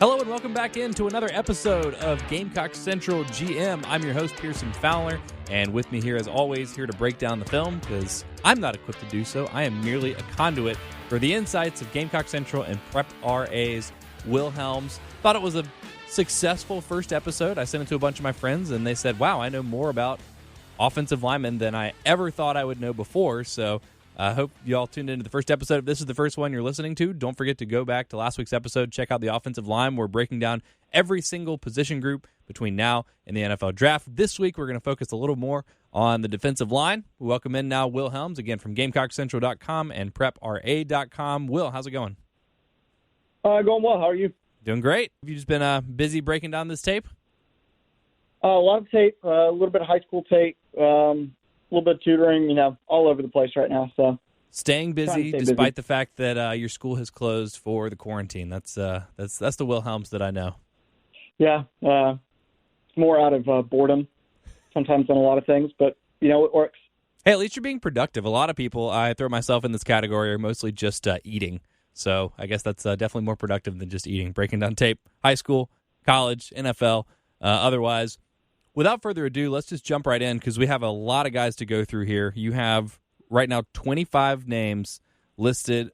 Hello and welcome back into another episode of Gamecock Central GM. I'm your host, Pearson Fowler, and with me here as always, here to break down the film, because I'm not equipped to do so. I am merely a conduit for the insights of Gamecock Central and Prep RA's Will Helms. Thought it was a successful first episode. I sent it to a bunch of my friends, and they said, wow, I know more about offensive linemen than I ever thought I would know before, so I hope you all tuned into the first episode. If this is the first one you're listening to, don't forget to go back to last week's episode, check out the offensive line. We're breaking down every single position group between now and the NFL Draft. This week, we're going to focus a little more on the defensive line. We welcome in now Will Helms, again from GamecockCentral.com and PrepRA.com. Will, how's it going? Going well. How are you? Doing great. Have you just been busy breaking down this tape? A lot of tape, a little bit of high school tape, a little bit of tutoring, all over the place right now. So staying busy despite the fact that your school has closed for the quarantine. That's the Will Helms that I know. Yeah, it's more out of boredom sometimes than a lot of things, but it works. Hey, at least you're being productive. A lot of people, I throw myself in this category, are mostly just eating. So I guess that's definitely more productive than just eating. Breaking down tape, high school, college, NFL, otherwise. Without further ado, let's just jump right in because we have a lot of guys to go through here. You have right now 25 names listed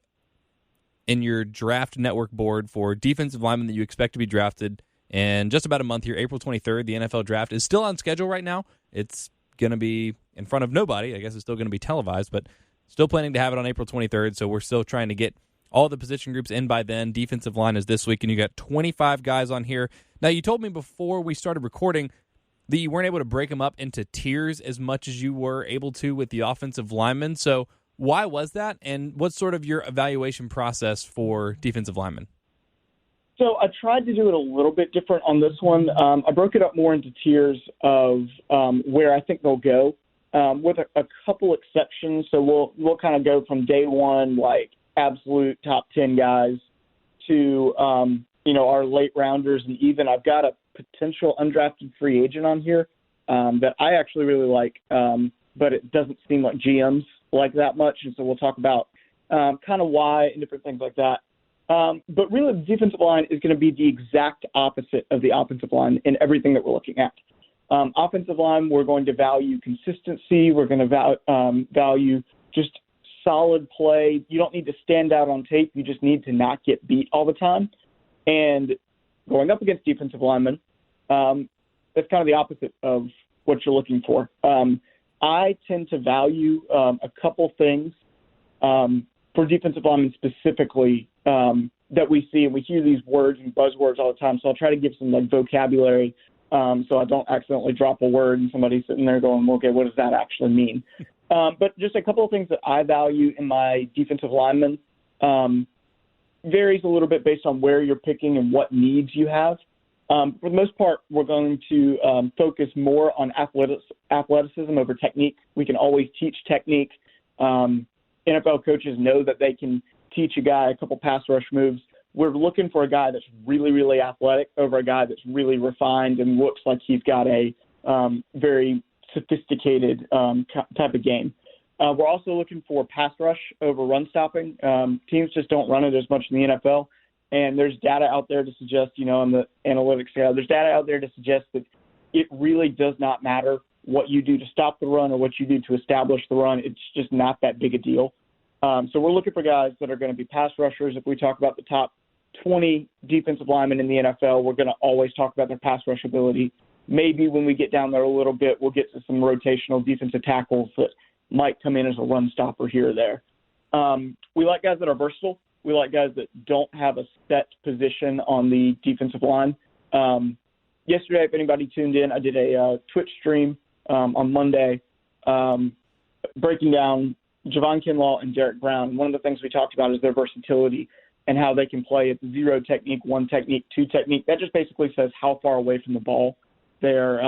in your draft network board for defensive linemen that you expect to be drafted in just about a month here, April 23rd. The NFL Draft is still on schedule right now. It's going to be in front of nobody. I guess it's still going to be televised, but still planning to have it on April 23rd, so we're still trying to get all the position groups in by then. Defensive line is this week, and you got 25 guys on here. Now, you told me before we started recording that you weren't able to break them up into tiers as much as you were able to with the offensive linemen. So why was that, and what's sort of your evaluation process for defensive linemen? So I tried to do it a little bit different on this one. I broke it up more into tiers of where I think they'll go, with a couple exceptions. So we'll kind of go from day one, like absolute top 10 guys, to our late rounders, and even I've got a potential undrafted free agent on here that I actually really like, but it doesn't seem like GMs like that much, and so we'll talk about kind of why and different things like that. But really, the defensive line is going to be the exact opposite of the offensive line in everything that we're looking at. Offensive line, we're going to value consistency. We're going to value just solid play. You don't need to stand out on tape. You just need to not get beat all the time. And going up against defensive linemen, that's kind of the opposite of what you're looking for. I tend to value a couple things for defensive linemen specifically that we see, and we hear these words and buzzwords all the time. So I'll try to give some vocabulary so I don't accidentally drop a word and somebody's sitting there going, okay, what does that actually mean? But just a couple of things that I value in my defensive linemen varies a little bit based on where you're picking and what needs you have. For the most part, we're going to focus more on athleticism over technique. We can always teach technique. NFL coaches know that they can teach a guy a couple pass rush moves. We're looking for a guy that's really, really athletic over a guy that's really refined and looks like he's got a very sophisticated type of game. We're also looking for pass rush over run stopping. Teams just don't run it as much in the NFL. And there's data out there to suggest, on the analytics scale, there's data out there to suggest that it really does not matter what you do to stop the run or what you do to establish the run. It's just not that big a deal. So we're looking for guys that are going to be pass rushers. If we talk about the top 20 defensive linemen in the NFL, we're going to always talk about their pass rush ability. Maybe when we get down there a little bit, we'll get to some rotational defensive tackles that might come in as a run stopper here or there. We like guys that are versatile. We like guys that don't have a set position on the defensive line. Yesterday, if anybody tuned in, I did a Twitch stream on Monday breaking down Javon Kinlaw and Derek Brown. One of the things we talked about is their versatility and how they can play at 0 technique, 1 technique, 2 technique. That just basically says how far away from the ball they're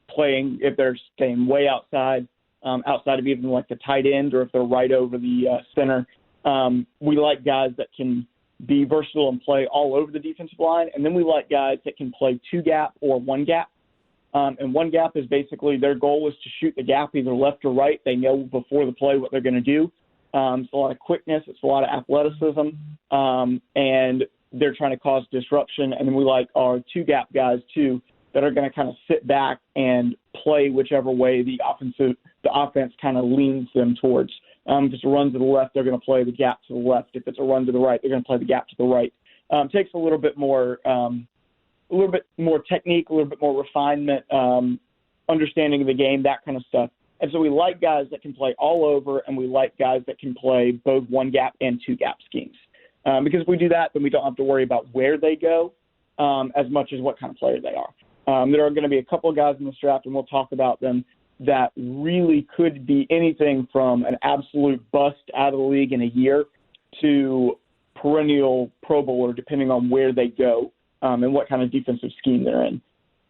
playing, if they're staying way outside of even like the tight end, or if they're right over the center. We like guys that can be versatile and play all over the defensive line. And then we like guys that can play 2 gap or 1 gap. And 1 gap is basically their goal is to shoot the gap either left or right. They know before the play what they're going to do. It's a lot of quickness. It's a lot of athleticism. And they're trying to cause disruption. And then we like our two-gap guys, too, that are going to kind of sit back and play whichever way the offense kind of leans them towards. If it's a run to the left, they're going to play the gap to the left. If it's a run to the right, they're going to play the gap to the right. Takes a little bit more technique, a little bit more refinement, understanding of the game, that kind of stuff. And so we like guys that can play all over, and we like guys that can play both one-gap and two-gap schemes. Because if we do that, then we don't have to worry about where they go as much as what kind of player they are. There are going to be a couple of guys in this draft, and we'll talk about them, that really could be anything from an absolute bust out of the league in a year to perennial Pro Bowler, depending on where they go and what kind of defensive scheme they're in.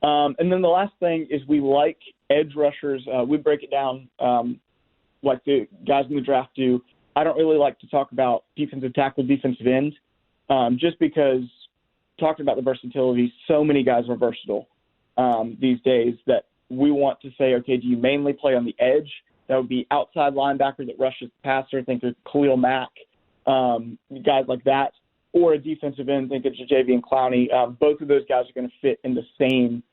And then the last thing is we like edge rushers. We break it down like the guys in the draft do. I don't really like to talk about defensive tackle, defensive end, just because talking about the versatility, so many guys are versatile these days that we want to say, okay, do you mainly play on the edge? That would be outside linebacker that rushes the passer. Think of Khalil Mack, guys like that, or a defensive end. Think of Jadeveon Clowney. Both of those guys are going to fit in the same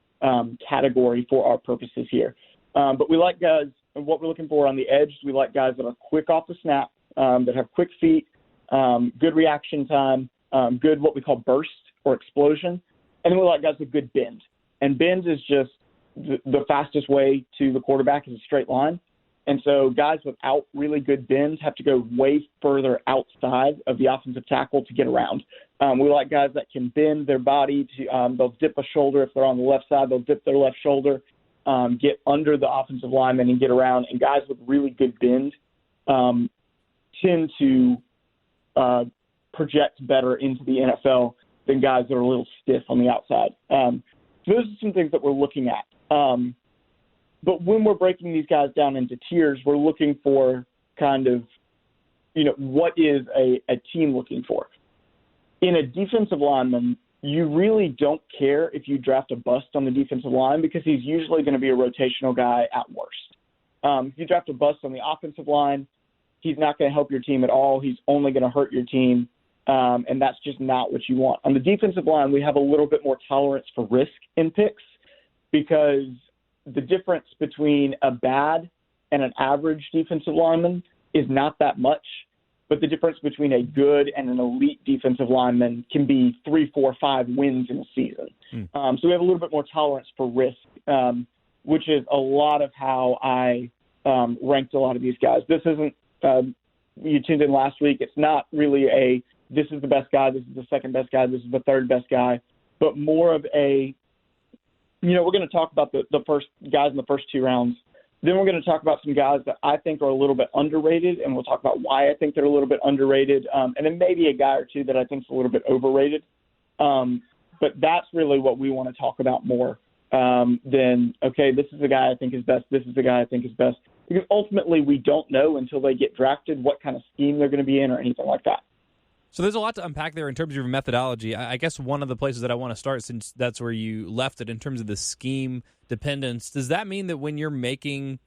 category for our purposes here. But we like guys, and what we're looking for on the edge, we like guys that are quick off the snap, that have quick feet, good reaction time, good what we call burst or explosion. And then we like guys with good bend. And bend is just the fastest way to the quarterback is a straight line. And so guys without really good bend have to go way further outside of the offensive tackle to get around. We like guys that can bend their body. They'll dip a shoulder. If they're on the left side, they'll dip their left shoulder, get under the offensive lineman and get around. And guys with really good bend tend to project better into the NFL than guys that are a little stiff on the outside. So those are some things that we're looking at. But when we're breaking these guys down into tiers, we're looking for kind of, what is a team looking for? In a defensive lineman, you really don't care if you draft a bust on the defensive line because he's usually going to be a rotational guy at worst. If you draft a bust on the offensive line, he's not going to help your team at all. He's only going to hurt your team, and that's just not what you want. On the defensive line, we have a little bit more tolerance for risk in picks because the difference between a bad and an average defensive lineman is not that much, but the difference between a good and an elite defensive lineman can be 3, 4, 5 wins in a season. So we have a little bit more tolerance for risk, which is a lot of how I ranked a lot of these guys. This isn't you tuned in last week. It's not really this is the best guy, this is the second best guy, this is the third best guy, but more of we're going to talk about the first guys in the first 2 rounds. Then we're going to talk about some guys that I think are a little bit underrated, and we'll talk about why I think they're a little bit underrated, and then maybe a guy or two that I think is a little bit overrated. But that's really what we want to talk about more than, okay, this is the guy I think is best, this is the guy I think is best. Because ultimately we don't know until they get drafted what kind of scheme they're going to be in or anything like that. So there's a lot to unpack there in terms of your methodology. I guess one of the places that I want to start, since that's where you left it in terms of the scheme dependence, does that mean that when you're making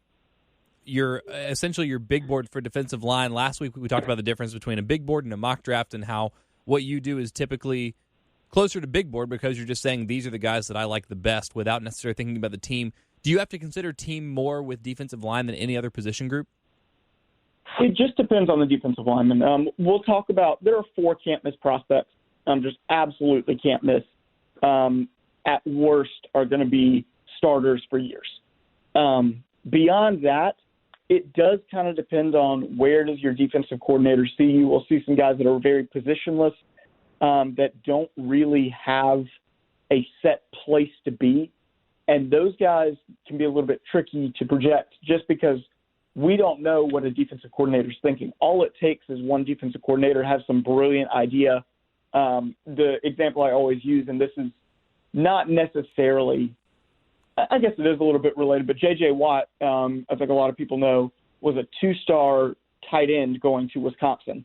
essentially your big board for defensive line, last week we talked about the difference between a big board and a mock draft and how what you do is typically closer to big board because you're just saying these are the guys that I like the best without necessarily thinking about the team. Do you have to consider team more with defensive line than any other position group? It just depends on the defensive lineman. We'll talk about there are 4 can't-miss prospects. Just absolutely can't miss. At worst are going to be starters for years. Beyond that, it does kind of depend on where does your defensive coordinator see you. We'll see some guys that are very positionless that don't really have a set place to be. And those guys can be a little bit tricky to project just because we don't know what a defensive coordinator is thinking. All it takes is one defensive coordinator has some brilliant idea. The example I always use, and this is not necessarily, I guess it is a little bit related, but J.J. Watt, I think a lot of people know, was a 2-star tight end going to Wisconsin.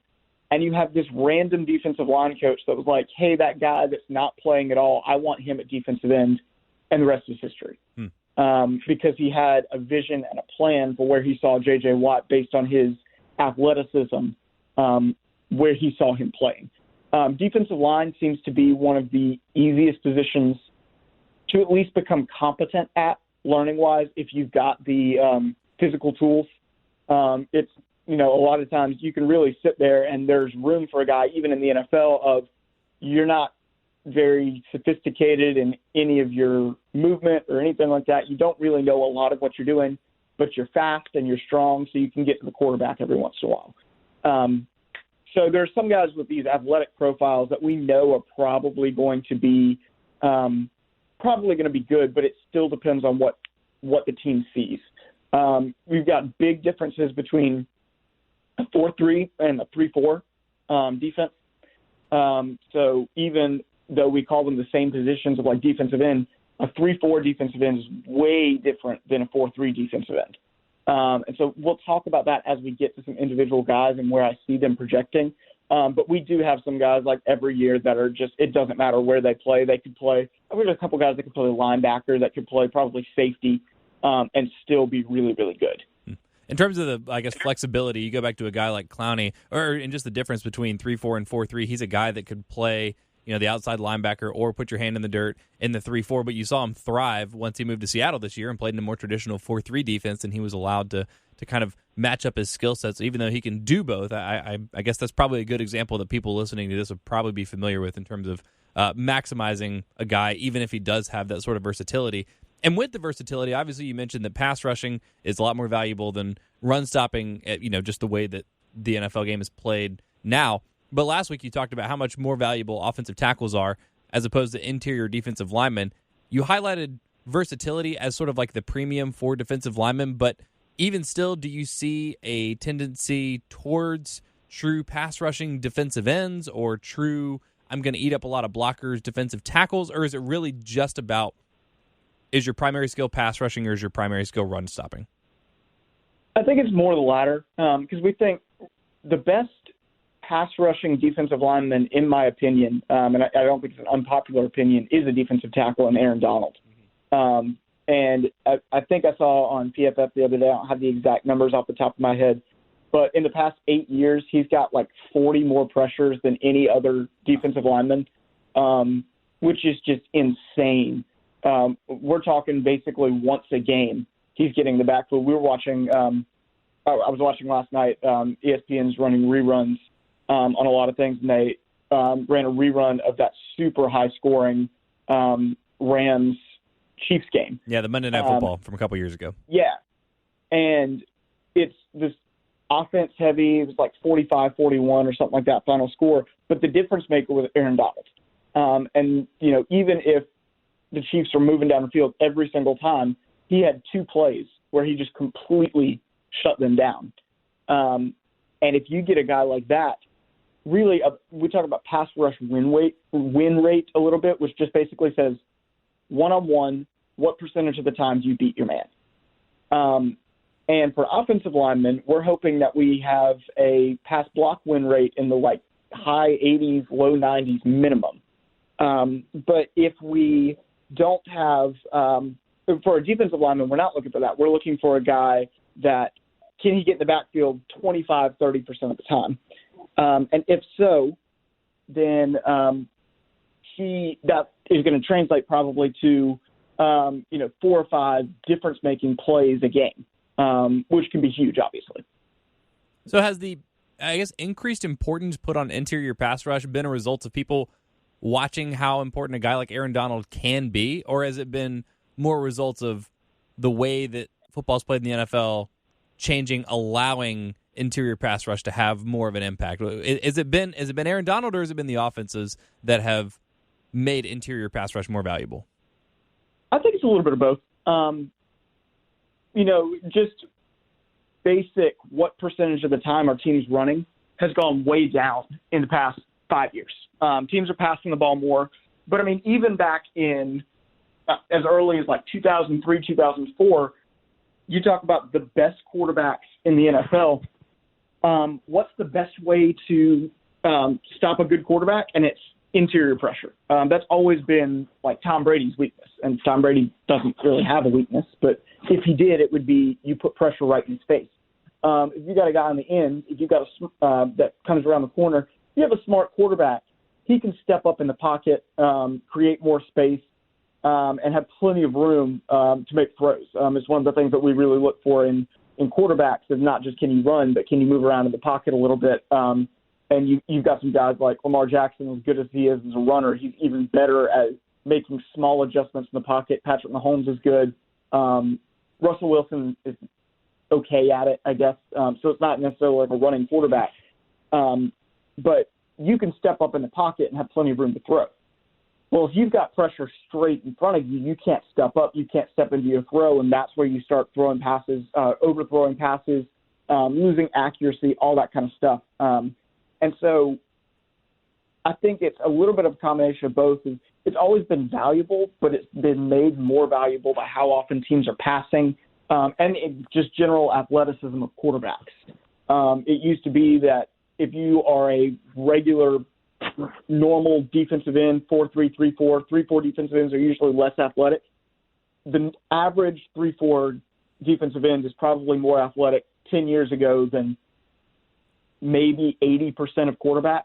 And you have this random defensive line coach that was like, hey, that guy that's not playing at all, I want him at defensive end, and the rest is history. Because he had a vision and a plan for where he saw J.J. Watt based on his athleticism, where he saw him playing. Defensive line seems to be one of the easiest positions to at least become competent at learning-wise if you've got the physical tools. It's, a lot of times you can really sit there and there's room for a guy, even in the NFL, of you're not very sophisticated in any of your movement or anything like that. You don't really know a lot of what you're doing, but you're fast and you're strong, so you can get to the quarterback every once in a while. So there's some guys with these athletic profiles that we know are probably going to be good, but it still depends on what the team sees. We've got big differences between a 4-3 and a 3-4 defense. So even though we call them the same positions of like defensive end, a 3-4 defensive end is way different than a 4-3 defensive end. And so we'll talk about that as we get to some individual guys and where I see them projecting. But we do have some guys like every year that are just, it doesn't matter where they play. They could play, we've got a couple guys that could play linebacker, that could play probably safety, and still be really, really good. In terms of the, flexibility, you go back to a guy like Clowney, or in just the difference between 3-4 and 4-3, he's a guy that could play, the outside linebacker or put your hand in the dirt in the 3-4, but you saw him thrive once he moved to Seattle this year and played in a more traditional 4-3 defense, and he was allowed to kind of match up his skill sets. So even though he can do both, I guess that's probably a good example that people listening to this would probably be familiar with in terms of maximizing a guy, even if he does have that sort of versatility. And with the versatility, obviously you mentioned that pass rushing is a lot more valuable than run stopping, just the way that the NFL game is played now. But last week you talked about how much more valuable offensive tackles are as opposed to interior defensive linemen. You highlighted versatility as sort of like the premium for defensive linemen, but even still, do you see a tendency towards true pass rushing defensive ends or true, I'm going to eat up a lot of blockers defensive tackles, or is it really just about, is your primary skill pass rushing or is your primary skill run stopping? I think it's more the latter, because we think the best pass rushing defensive lineman, in my opinion, and I don't think it's an unpopular opinion, is a defensive tackle in Aaron Donald. And I think I saw on PFF the other day, I don't have the exact numbers off the top of my head, but in the past 8 years, he's got like 40 more pressures than any other defensive lineman, which is just insane. We're talking basically once a game, he's getting the backfield. We were watching, I was watching last night, ESPN's running reruns on a lot of things, and they ran a rerun of that super high-scoring Rams Chiefs game. Yeah, the Monday Night Football from a couple years ago. Yeah, and it's this offense heavy. It was like 45-41 or something like that final score, but the difference maker was Aaron Donald. And, even if the Chiefs are moving down the field every single time, he had 2 plays where he just completely shut them down. And if you get a guy like that, really, we talk about pass rush win rate a little bit, which just basically says one-on-one, what percentage of the time do you beat your man? And for offensive linemen, we're hoping that we have a pass block win rate in the high 80s, low 90s minimum. But if we don't have, for a defensive lineman, we're not looking for that. We're looking for a guy that can he get in the backfield 25, 30% of the time. And if so, then that is going to translate probably to 4 or 5 difference-making plays a game, which can be huge, obviously. So has the, increased importance put on interior pass rush been a result of people watching how important a guy like Aaron Donald can be, or has it been more results of the way that football's played in the NFL changing, allowing interior pass rush to have more of an impact? Has it been Aaron Donald, or has it been the offenses that have made interior pass rush more valuable? I think it's a little bit of both. Just basic, what percentage of the time our team's running has gone way down in the past 5 years. Teams are passing the ball more. But, even back in as early as 2003, 2004, you talk about the best quarterbacks in the NFL. What's the best way to stop a good quarterback? And it's interior pressure. That's always been Tom Brady's weakness. And Tom Brady doesn't really have a weakness, but if he did, it would be you put pressure right in his face. If you got a guy on the end, if you got that comes around the corner, you have a smart quarterback, he can step up in the pocket, create more space, and have plenty of room to make throws. It's one of the things that we really look for in quarterbacks is not just can you run, but can you move around in the pocket a little bit. And you've got some guys like Lamar Jackson, as good as he is as a runner, he's even better at making small adjustments in the pocket. Patrick Mahomes is good. Russell Wilson is okay at it, I guess. So it's not necessarily like a running quarterback. But you can step up in the pocket and have plenty of room to throw. Well, if you've got pressure straight in front of you, you can't step up, you can't step into your throw, and that's where you start throwing passes, overthrowing passes, losing accuracy, all that kind of stuff. And so I think it's a little bit of a combination of both. It's always been valuable, but it's been made more valuable by how often teams are passing and just general athleticism of quarterbacks. It used to be that if you are a regular normal defensive end, 4-3, 3-4, 3-4 defensive ends are usually less athletic. The average 3-4 defensive end is probably more athletic 10 years ago than maybe 80% of quarterbacks.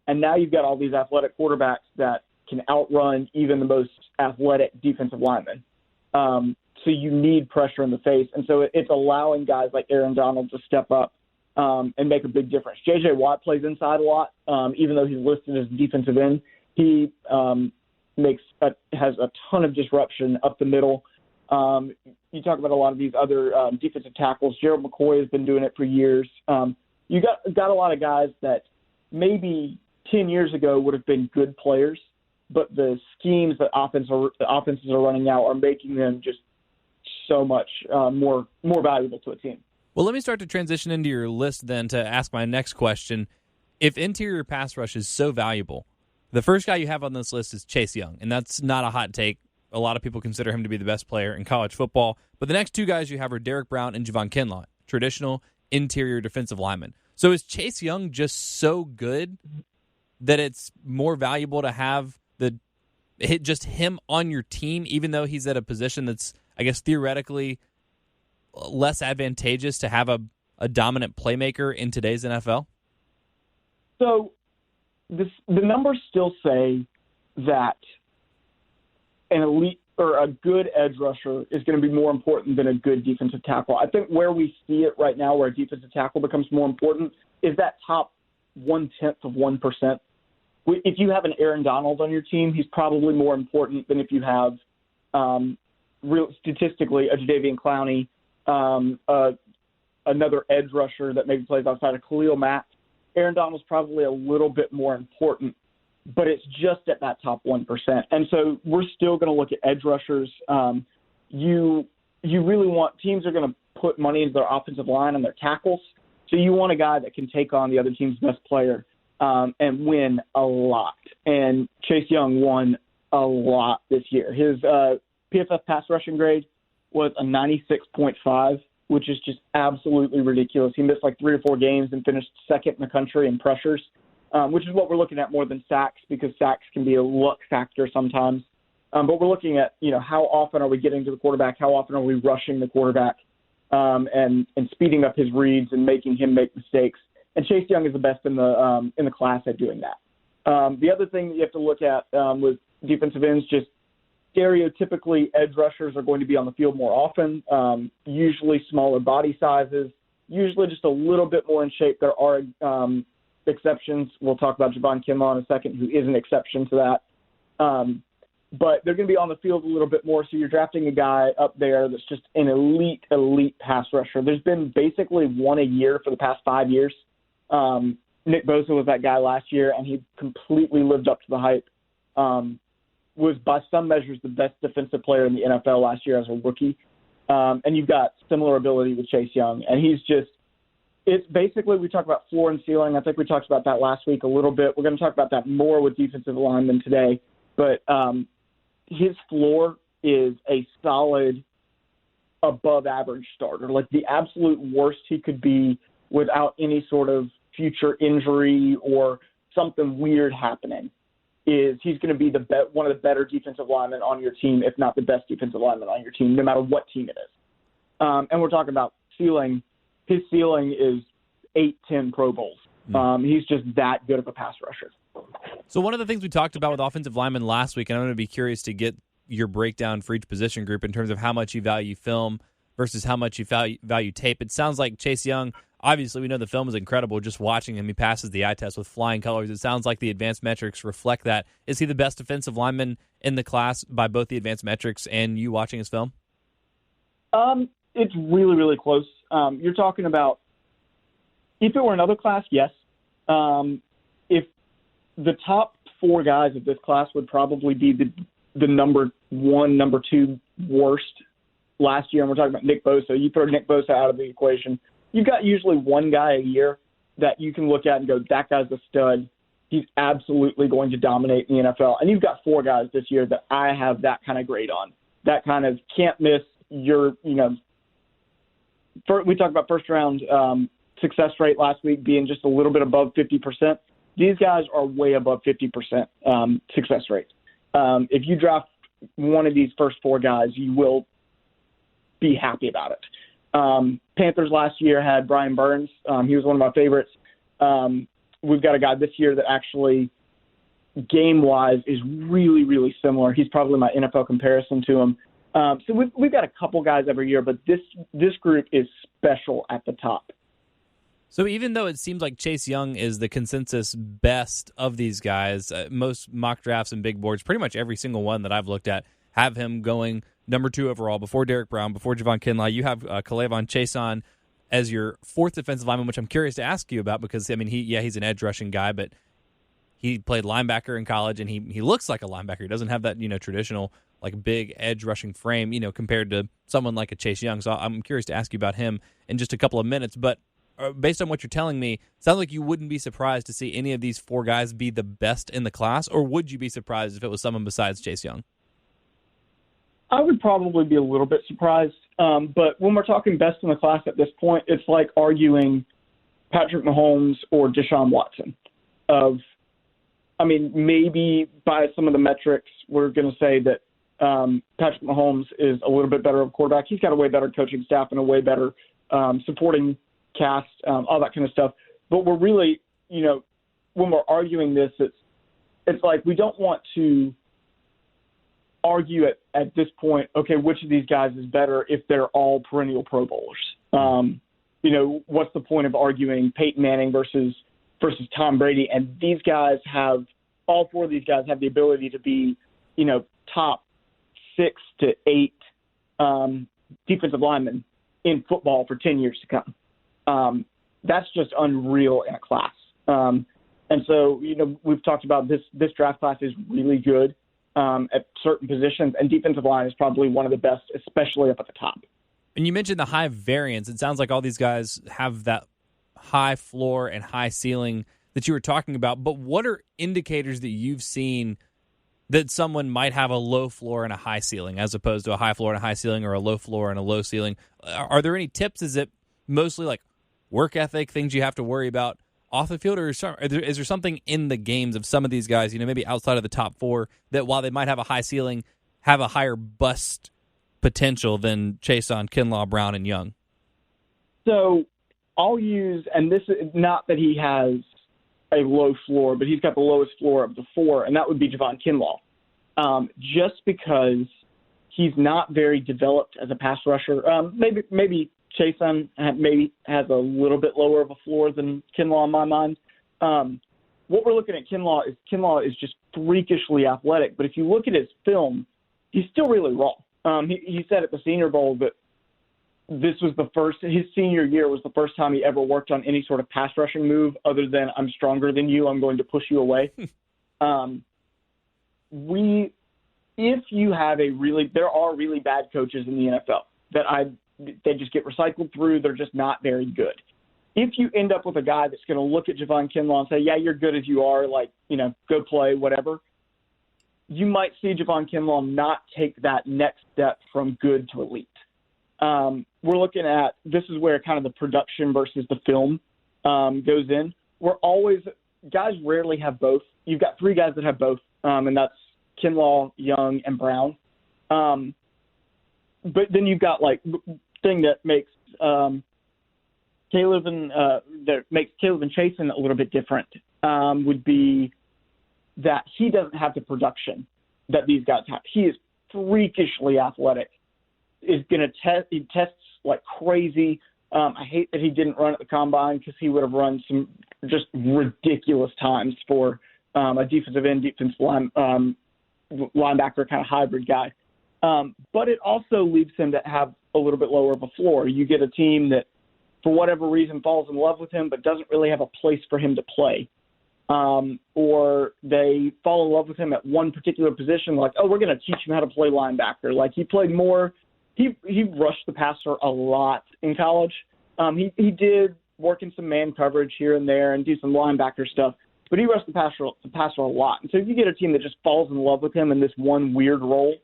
And now you've got all these athletic quarterbacks that can outrun even the most athletic defensive linemen. So you need pressure in the face. And so it's allowing guys like Aaron Donald to step up and make a big difference. J.J. Watt plays inside a lot, even though he's listed as defensive end. He has a ton of disruption up the middle. You talk about a lot of these other defensive tackles. Gerald McCoy has been doing it for years. You got a lot of guys that maybe 10 years ago would have been good players, but the schemes that offenses are running now are making them just so much more valuable to a team. Well, let me start to transition into your list then to ask my next question. If interior pass rush is so valuable, the first guy you have on this list is Chase Young, and that's not a hot take. A lot of people consider him to be the best player in college football. But the next two guys you have are Derek Brown and Javon Kinlaw, traditional interior defensive linemen. So is Chase Young just so good that it's more valuable to have just him on your team, even though he's at a position that's, I guess, theoretically less advantageous to have a dominant playmaker in today's NFL? So the numbers still say that an elite or a good edge rusher is going to be more important than a good defensive tackle. I think where we see it right now, where a defensive tackle becomes more important, is that top 0.1%. If you have an Aaron Donald on your team, he's probably more important than if you have, statistically, a Jadeveon Clowney, another edge rusher that maybe plays outside of Khalil Mack. Aaron Donald's probably a little bit more important, but it's just at that top 1%. And so we're still going to look at edge rushers. You really want – teams are going to put money into their offensive line and their tackles. So you want a guy that can take on the other team's best player and win a lot. And Chase Young won a lot this year. His PFF pass rushing grade was a 96.5, which is just absolutely ridiculous. He missed like 3 or 4 games and finished second in the country in pressures, which is what we're looking at more than sacks, because sacks can be a luck factor sometimes. But we're looking at, how often are we getting to the quarterback? How often are we rushing the quarterback and speeding up his reads and making him make mistakes? And Chase Young is the best in the class at doing that. The other thing that you have to look at with defensive ends, just stereotypically, edge rushers are going to be on the field more often, usually smaller body sizes, usually just a little bit more in shape. There are exceptions. We'll talk about Javon Kinlaw in a second, who is an exception to that. But they're going to be on the field a little bit more, so you're drafting a guy up there that's just an elite pass rusher. There's been basically one a year for the past 5 years. Nick Bosa was that guy last year, and he completely lived up to the hype. Was by some measures the best defensive player in the NFL last year as a rookie. And you've got similar ability with Chase Young. And it's basically, we talk about floor and ceiling. I think we talked about that last week a little bit. We're going to talk about that more with defensive linemen today. But his floor is a solid above average starter, like the absolute worst he could be without any sort of future injury or something weird happening. He's going to be one of the better defensive linemen on your team, if not the best defensive lineman on your team, no matter what team it is. And we're talking about ceiling. His ceiling is 8-10 Pro Bowls. He's just that good of a pass rusher. So one of the things we talked about with offensive linemen last week, and I'm going to be curious to get your breakdown for each position group in terms of how much you value film versus how much you value tape. It sounds like Chase Young, obviously we know the film is incredible. Just watching him, he passes the eye test with flying colors. It sounds like the advanced metrics reflect that. Is he the best defensive lineman in the class by both the advanced metrics and you watching his film? It's really, really close. You're talking about, if it were another class, yes. If the top 4 guys of this class would probably be the number 1, number 2 worst last year, and we're talking about Nick Bosa. You throw Nick Bosa out of the equation, you've got usually one guy a year that you can look at and go, that guy's a stud. He's absolutely going to dominate in the NFL. And you've got 4 guys this year that I have that kind of grade on. That kind of can't miss your, we talked about first round success rate last week being just a little bit above 50%. These guys are way above 50% success rate. If you draft one of these first 4 guys, you will be happy about it. Panthers last year had Brian Burns. He was one of my favorites. We've got a guy this year that actually, game-wise, is really, really similar. He's probably my NFL comparison to him. So we've got a couple guys every year, but this group is special at the top. So even though it seems like Chase Young is the consensus best of these guys, most mock drafts and big boards, pretty much every single one that I've looked at, have him going number 2 overall, before Derek Brown, before Javon Kinlaw. You have K'Lavon Chaisson as your 4th defensive lineman, which I'm curious to ask you about because, I mean, he's an edge rushing guy, but he played linebacker in college, and he looks like a linebacker. He doesn't have that, traditional, like, big edge rushing frame, compared to someone like a Chase Young. So I'm curious to ask you about him in just a couple of minutes, but based on what you're telling me, it sounds like you wouldn't be surprised to see any of these 4 guys be the best in the class, or would you be surprised if it was someone besides Chase Young? I would probably be a little bit surprised. But when we're talking best in the class at this point, it's like arguing Patrick Mahomes or Deshaun Watson. Maybe by some of the metrics, we're going to say that Patrick Mahomes is a little bit better of a quarterback. He's got a way better coaching staff and a way better supporting cast, all that kind of stuff. But we're really, when we're arguing this, it's like we don't want to argue at this point, okay, which of these guys is better if they're all perennial Pro Bowlers. What's the point of arguing Peyton Manning versus Tom Brady? And these guys all 4 of these guys have the ability to be, top 6 to 8 defensive linemen in football for 10 years to come. That's just unreal in a class. And so, we've talked about this draft class is really good at certain positions, and defensive line is probably one of the best, especially up at the top. And you mentioned the high variance. It sounds like all these guys have that high floor and high ceiling that you were talking about, but what are indicators that you've seen that someone might have a low floor and a high ceiling as opposed to a high floor and a high ceiling, or a low floor and a low ceiling? Are there any tips? Is it mostly like work ethic, things you have to worry about off the field, or is there something in the games of some of these guys, maybe outside of the top 4, that while they might have a high ceiling, have a higher bust potential than Chaisson, Kinlaw, Brown, and Young? So I'll use, and this is not that he has a low floor, but he's got the lowest floor of the 4, and that would be Javon Kinlaw. Just because he's not very developed as a pass rusher. Maybe Chaisson maybe has a little bit lower of a floor than Kinlaw in my mind. What we're looking at Kinlaw is just freakishly athletic, but if you look at his film, he's still really raw. He said at the Senior Bowl that his senior year was the first time he ever worked on any sort of pass rushing move other than I'm stronger than you, I'm going to push you away. If you have there are really bad coaches in the NFL they just get recycled through. They're just not very good. If you end up with a guy that's going to look at Javon Kinlaw and say, yeah, you're good as you are, go play, whatever, you might see Javon Kinlaw not take that next step from good to elite. We're looking at, this is where kind of the production versus the film goes in. Guys rarely have both. You've got 3 guys that have both, and that's Kinlaw, Young, and Brown. But then you've got thing that makes Caleb and Chaisson a little bit different would be that he doesn't have the production that these guys have. He is freakishly athletic. Is going to test. He tests like crazy. I hate that he didn't run at the combine because he would have run some just ridiculous times for a defensive end, defensive line, linebacker kind of hybrid guy. But it also leaves him to have a little bit lower of a floor. You get a team that, for whatever reason, falls in love with him but doesn't really have a place for him to play. Or they fall in love with him at one particular position, like, oh, we're going to teach him how to play linebacker. Like, he played more – he rushed the passer a lot in college. He did work in some man coverage here and there and do some linebacker stuff, but he rushed the passer a lot. And so if you get a team that just falls in love with him in this one weird role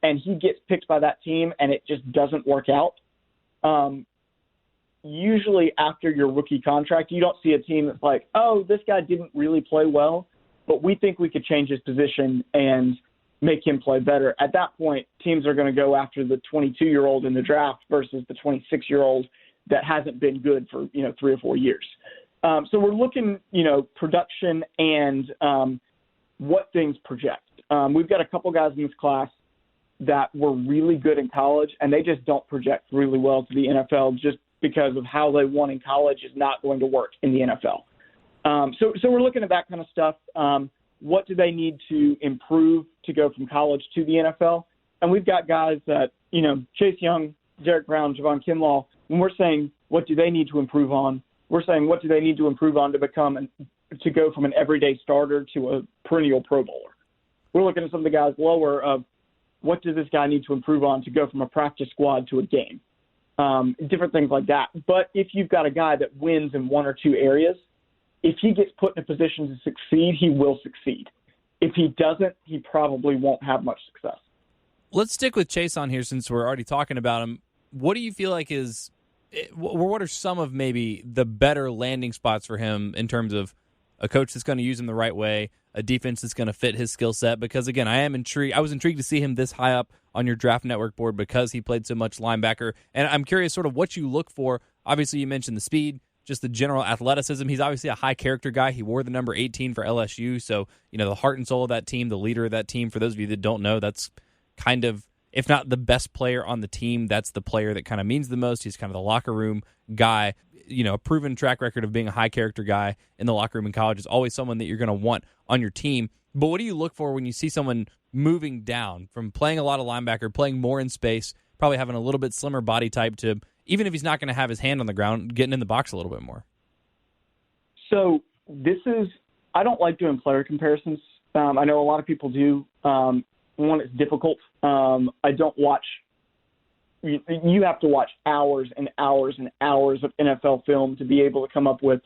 and he gets picked by that team and it just doesn't work out, usually after your rookie contract, you don't see a team that's like, oh, this guy didn't really play well, but we think we could change his position and make him play better. At that point, teams are going to go after the 22-year-old in the draft versus the 26-year-old that hasn't been good for, 3 or 4 years. So we're looking, production and what things project. We've got a couple guys in this class that were really good in college, and they just don't project really well to the NFL just because of how they won in college is not going to work in the NFL. So we're looking at that kind of stuff. What do they need to improve to go from college to the NFL? And we've got guys that, Chase Young, Derek Brown, Javon Kinlaw, when we're saying what do they need to improve on, we're saying what do they need to improve on to go from an everyday starter to a perennial Pro Bowler. We're looking at some of the guys lower of what does this guy need to improve on to go from a practice squad to a game, different things like that. But if you've got a guy that wins in one or two areas, if he gets put in a position to succeed, he will succeed. If he doesn't, he probably won't have much success. Let's stick with Chase on here since we're already talking about him. What do you feel like what are some of maybe the better landing spots for him in terms of a coach that's going to use him the right way, a defense that's going to fit his skill set? Because, again, I was intrigued to see him this high up on your draft network board because he played so much linebacker. And I'm curious sort of what you look for. Obviously, you mentioned the speed, just the general athleticism. He's obviously a high character guy. He wore the number 18 for LSU. So, the heart and soul of that team, the leader of that team. For those of you that don't know, that's kind of, if not the best player on the team, that's the player that kind of means the most. He's kind of the locker room guy. A proven track record of being a high character guy in the locker room in college is always someone that you're going to want on your team. But what do you look for when you see someone moving down from playing a lot of linebacker, playing more in space, probably having a little bit slimmer body type to, even if he's not going to have his hand on the ground, getting in the box a little bit more? So I don't like doing player comparisons. I know a lot of people do. One, it's difficult. I don't watch. You have to watch hours and hours and hours of NFL film to be able to come up with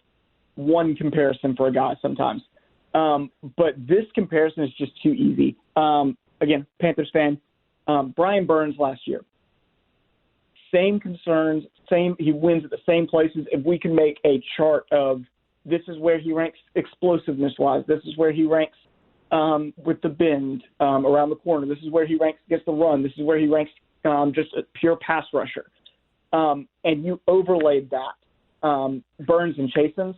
one comparison for a guy sometimes. But this comparison is just too easy. Again, Panthers fan. Brian Burns last year. Same concerns, he wins at the same places. If we can make a chart of this is where he ranks explosiveness-wise, this is where he ranks with the bend around the corner, this is where he ranks against the run, this is where he ranks just a pure pass rusher. And you overlaid that, Burns and Chason's,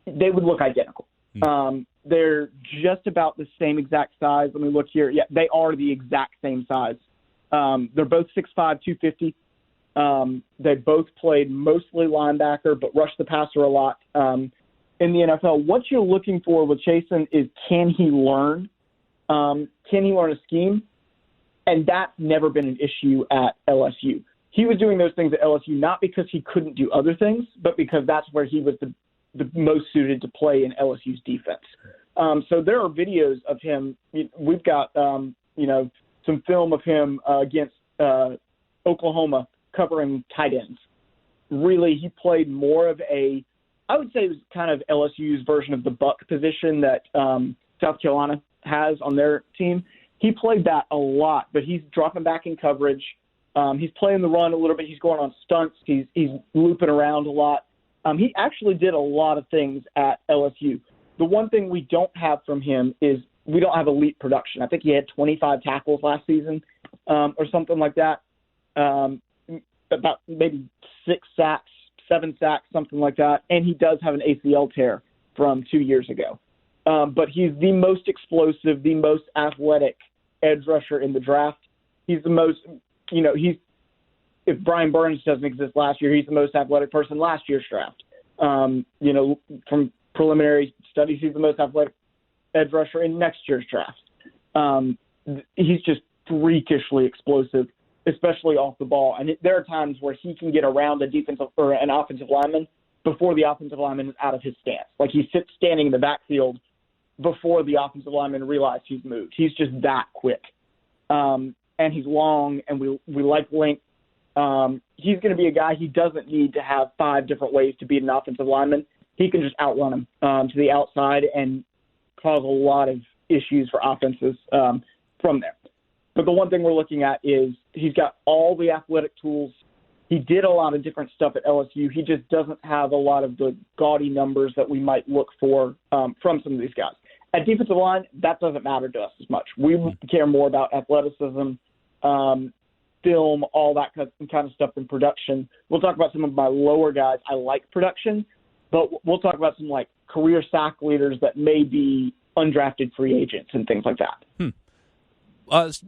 they would look identical. They're just about the same exact size. Let me look here. Yeah, they are the exact same size. They're both 6'5", 250. They both played mostly linebacker, but rushed the passer a lot in the NFL. What you're looking for with Chasen is can he learn? Can he learn a scheme? And that's never been an issue at LSU. He was doing those things at LSU not because he couldn't do other things, but because that's where he was the most suited to play in LSU's defense. So there are videos of him. We've got, some film of him against Oklahoma covering tight ends. Really, he played more of I would say it was kind of LSU's version of the buck position that South Carolina has on their team. He played that a lot, but he's dropping back in coverage. He's playing the run a little bit. He's going on stunts. He's looping around a lot. He actually did a lot of things at LSU. The one thing we don't have from him is we don't have elite production. I think he had 25 tackles last season or something like that. About maybe 6 sacks, 7 sacks, something like that. And he does have an ACL tear from 2 years ago. but he's the most explosive, the most athletic edge rusher in the draft. He's the most, if Brian Burns doesn't exist last year, he's the most athletic person last year's draft. From preliminary studies, he's the most athletic edge rusher in next year's draft. He's just freakishly explosive, especially off the ball. And there are times where he can get around a defensive or an offensive lineman before the offensive lineman is out of his stance. Like he sits standing in the backfield before the offensive lineman realizes he's moved. He's just that quick. And he's long, and we like length. He's going to be a guy, he doesn't need to have 5 different ways to beat an offensive lineman. He can just outrun him to the outside and cause a lot of issues for offenses from there. But the one thing we're looking at is he's got all the athletic tools. He did a lot of different stuff at LSU. He just doesn't have a lot of the gaudy numbers that we might look for from some of these guys. At defensive line, that doesn't matter to us as much. We care more about athleticism, film, all that kind of stuff in production. We'll talk about some of my lower guys. I like production, but we'll talk about some like career sack leaders that may be undrafted free agents and things like that.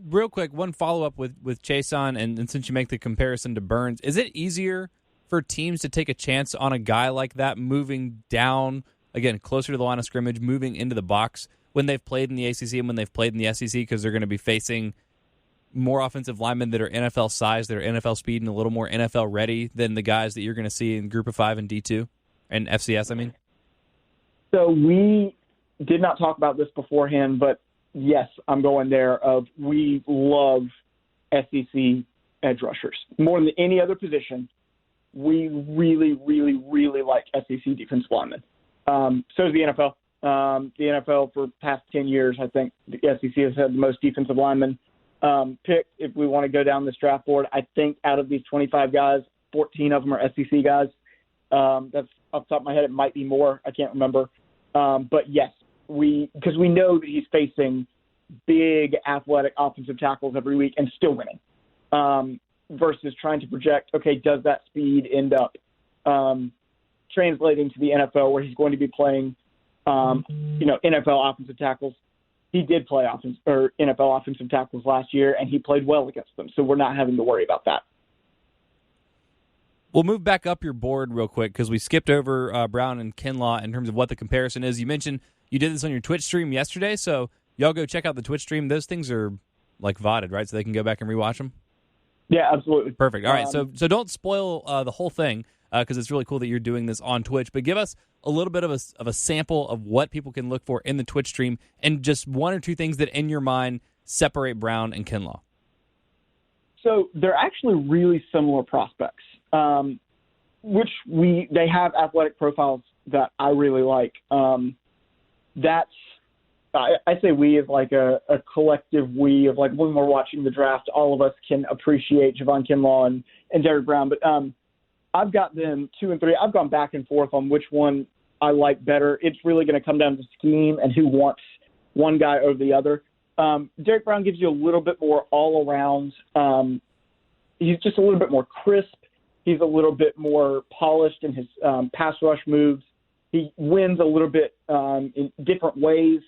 Real quick, one follow-up with Chason, and since you make the comparison to Burns, is it easier for teams to take a chance on a guy like that moving down, again, closer to the line of scrimmage, moving into the box when they've played in the ACC and when they've played in the SEC, because they're going to be facing more offensive linemen that are NFL size, that are NFL speed, and a little more NFL ready than the guys that you're going to see in Group of 5 and D2 and FCS, I mean? So we did not talk about this beforehand, but yes, I'm going there. We love SEC edge rushers. More than any other position, we really, really, really like SEC defensive linemen. So is the NFL. The NFL for the past 10 years, I think the SEC has had the most defensive linemen picked. If we want to go down this draft board, I think out of these 25 guys, 14 of them are SEC guys. That's off the top of my head. It might be more. I can't remember. But yes, because we know that he's facing big athletic offensive tackles every week and still winning, versus trying to project, okay, does that speed end up translating to the NFL where he's going to be playing, NFL offensive tackles. He did play NFL offensive tackles last year, and he played well against them, so we're not having to worry about that. We'll move back up your board real quick because we skipped over Brown and Kinlaw in terms of what the comparison is. You mentioned you did this on your Twitch stream yesterday, so y'all go check out the Twitch stream. Those things are like VODed, right? So they can go back and rewatch them? Yeah, absolutely. Perfect. All right, so don't spoil the whole thing because it's really cool that you're doing this on Twitch, but give us a little bit of a sample of what people can look for in the Twitch stream and just one or two things that in your mind separate Brown and Kinlaw. So they're actually really similar prospects, which they have athletic profiles that I really like. I say we as like a collective we of like when we're watching the draft, all of us can appreciate Javon Kinlaw and Derrick Brown. But I've got them 2 and 3. I've gone back and forth on which one I like better. It's really going to come down to scheme and who wants one guy over the other. Derrick Brown gives you a little bit more all around. He's just a little bit more crisp. He's a little bit more polished in his pass rush moves. He wins a little bit in different ways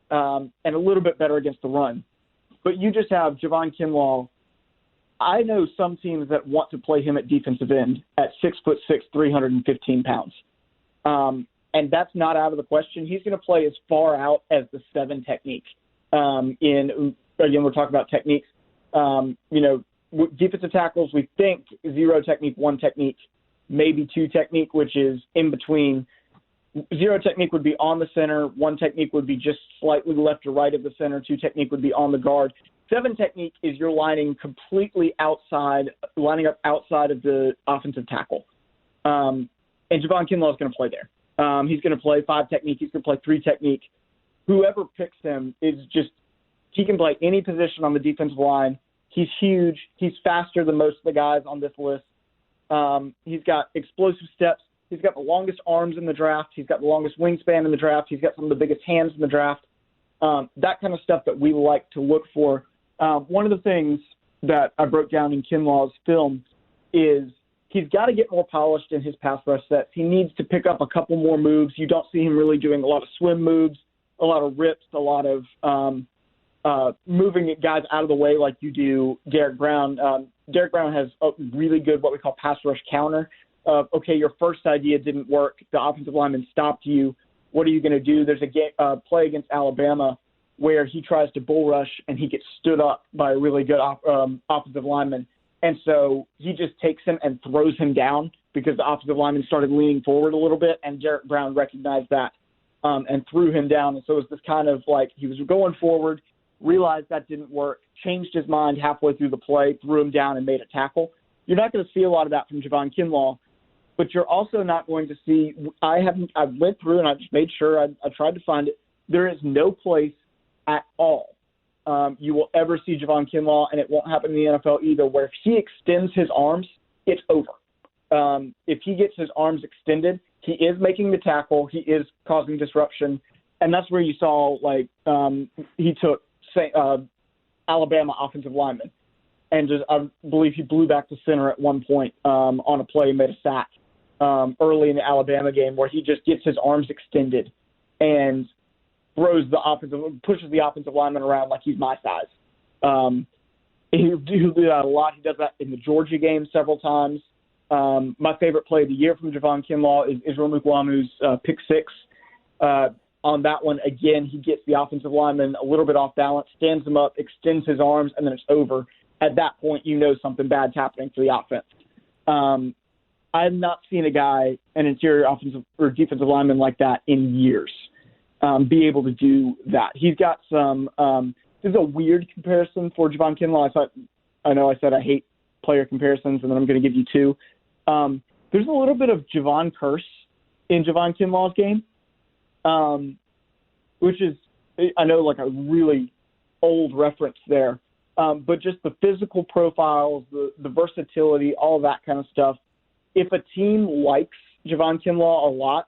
and a little bit better against the run. But you just have Javon Kinlaw. I know some teams that want to play him at defensive end at 6'6", 315 pounds. And that's not out of the question. He's going to play as far out as the 7 technique. Again, we're talking about techniques. Defensive tackles, we think 0 technique, 1 technique, maybe 2 technique, which is in between. 0 technique would be on the center. 1 technique would be just slightly left or right of the center. 2 technique would be on the guard. 7 technique is you're lining completely lining up outside of the offensive tackle. And Javon Kinlaw is going to play there. He's going to play 5 technique. He's going to play 3 technique. Whoever picks him he can play any position on the defensive line. He's huge. He's faster than most of the guys on this list. He's got explosive steps. He's got the longest arms in the draft. He's got the longest wingspan in the draft. He's got some of the biggest hands in the draft. That kind of stuff that we like to look for. One of the things that I broke down in Kinlaw's film is he's got to get more polished in his pass rush sets. He needs to pick up a couple more moves. You don't see him really doing a lot of swim moves, a lot of rips, a lot of moving guys out of the way like you do Derek Brown. Derek Brown has a really good what we call pass rush counter. Okay, your first idea didn't work. The offensive lineman stopped you. What are you going to do? There's a play against Alabama where he tries to bull rush and he gets stood up by a really good offensive lineman. And so he just takes him and throws him down because the offensive lineman started leaning forward a little bit, and Derek Brown recognized that and threw him down. And so it was this kind of like he was going forward, realized that didn't work, changed his mind halfway through the play, threw him down, and made a tackle. You're not going to see a lot of that from Javon Kinlaw, but you're also not going to see – I went through and I just made sure I tried to find it. There is no place at all you will ever see Javon Kinlaw, and it won't happen in the NFL either, where if he extends his arms, it's over. If he gets his arms extended, he is making the tackle, he is causing disruption, and that's where you saw like he took Alabama offensive lineman, and just I believe he blew back to center at one point on a play and made a sack early in the Alabama game where he just gets his arms extended and pushes the offensive lineman around like he's my size. He'll do that a lot. He does that in the Georgia game several times. My favorite play of the year from Javon Kinlaw is Israel Mukwamu's pick six. On that one, again, he gets the offensive lineman a little bit off balance, stands him up, extends his arms, and then it's over. At that point, you know something bad's happening for the offense. I have not seen a guy, an interior offensive or defensive lineman like that in years, be able to do that. He's got some this is a weird comparison for Javon Kinlaw. I know I said I hate player comparisons, and then I'm going to give you two. There's a little bit of Javon Curse in Javon Kinlaw's game, which is, I know, like a really old reference there. But just the physical profiles, the versatility, all of that kind of stuff. If a team likes Javon Kinlaw a lot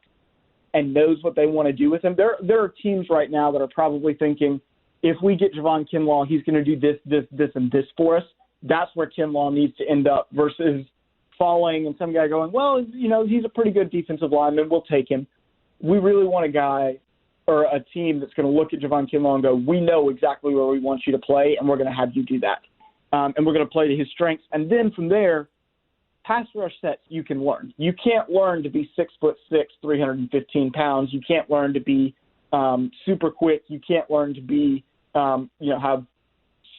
and knows what they want to do with him, there are teams right now that are probably thinking, if we get Javon Kinlaw, he's going to do this, and this for us. That's where Kinlaw needs to end up versus falling and some guy going, well, you know, he's a pretty good defensive lineman. We'll take him. We really want a guy or a team that's going to look at Javon Kinlaw and go, we know exactly where we want you to play, and we're going to have you do that. And we're going to play to his strengths. And then from there, pass rush sets you can learn. You can't learn to be 6'6", 315 pounds. You can't learn to be super quick. You can't learn to be, have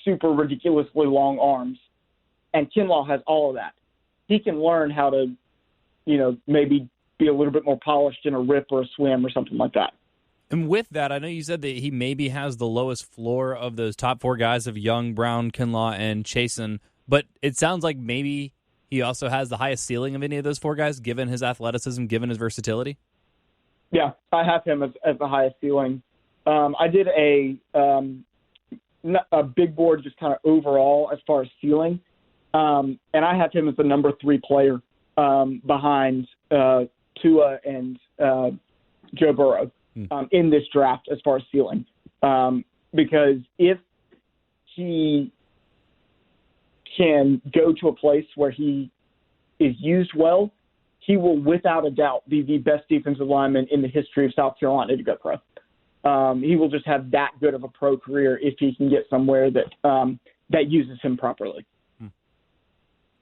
super ridiculously long arms. And Kinlaw has all of that. He can learn how to, maybe be a little bit more polished in a rip or a swim or something like that. And with that, I know you said that he maybe has the lowest floor of those top four guys of Young, Brown, Kinlaw, and Chasen, but it sounds like maybe he also has the highest ceiling of any of those four guys, given his athleticism, given his versatility? Yeah, I have him as the highest ceiling. I did a big board just kind of overall as far as ceiling, and I have him as the number 3 player behind Tua and Joe Burrow in this draft as far as ceiling. Because if he can go to a place where he is used well, he will without a doubt be the best defensive lineman in the history of South Carolina to go pro. He will just have that good of a pro career if he can get somewhere that uses him properly.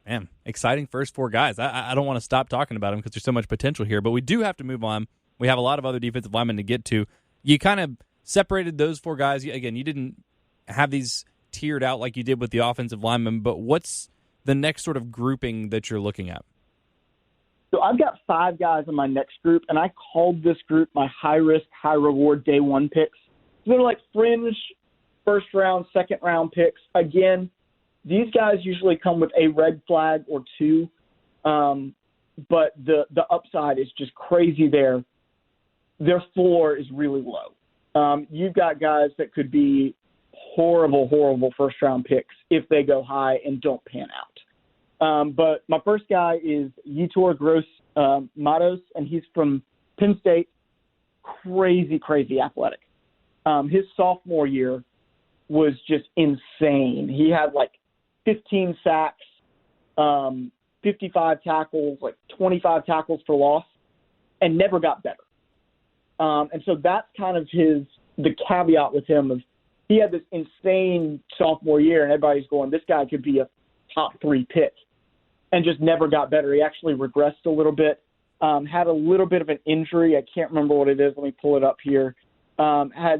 Man, exciting first 4 guys. I don't want to stop talking about them because there's so much potential here, but we do have to move on. We have a lot of other defensive linemen to get to. You kind of separated those 4 guys. Again, you didn't have these tiered out like you did with the offensive linemen, but what's the next sort of grouping that you're looking at? So I've got 5 guys in my next group, and I called this group my high-risk, high-reward day 1 picks. They're like fringe first-round, second-round picks. Again, these guys usually come with a red flag or 2, but the upside is just crazy there. Their floor is really low. You've got guys that could be horrible first-round picks if they go high and don't pan out. But my first guy is Yetur Gross-Matos, and he's from Penn State. Crazy athletic. His sophomore year was just insane. He had like 15 sacks, 55 tackles, like 25 tackles for loss, and never got better. And so that's kind of his the caveat with him of he had this insane sophomore year, and everybody's going, this guy could be a top 3 pick, and just never got better. He actually regressed a little bit, had a little bit of an injury. I can't remember what it is. Let me pull it up here. Had, I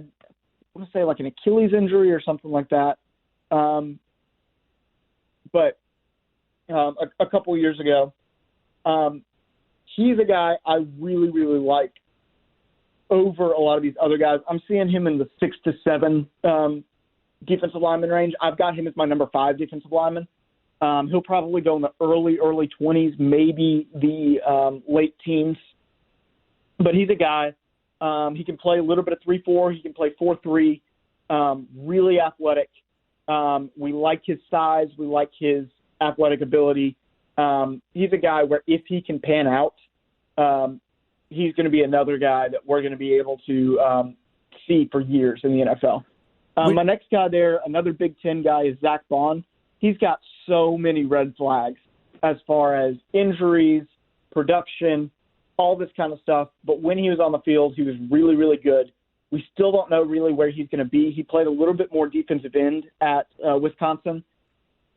want to say, like an Achilles injury or something like that. But a couple years ago, he's a guy I really, really like over a lot of these other guys. I'm seeing him in the 6 to 7 defensive lineman range. I've got him as my number 5 defensive lineman. He'll probably go in the early 20s, maybe the late teens. But he's a guy. He can play a little bit of 3-4. He can play 4-3. Really athletic. We like his size. We like his athletic ability. He's a guy where if he can pan out, he's going to be another guy that we're going to be able to see for years in the NFL. My next guy there, another Big Ten guy, is Zach Bond. He's got so many red flags as far as injuries, production, all this kind of stuff. But when he was on the field, he was really, really good. We still don't know really where he's going to be. He played a little bit more defensive end at Wisconsin.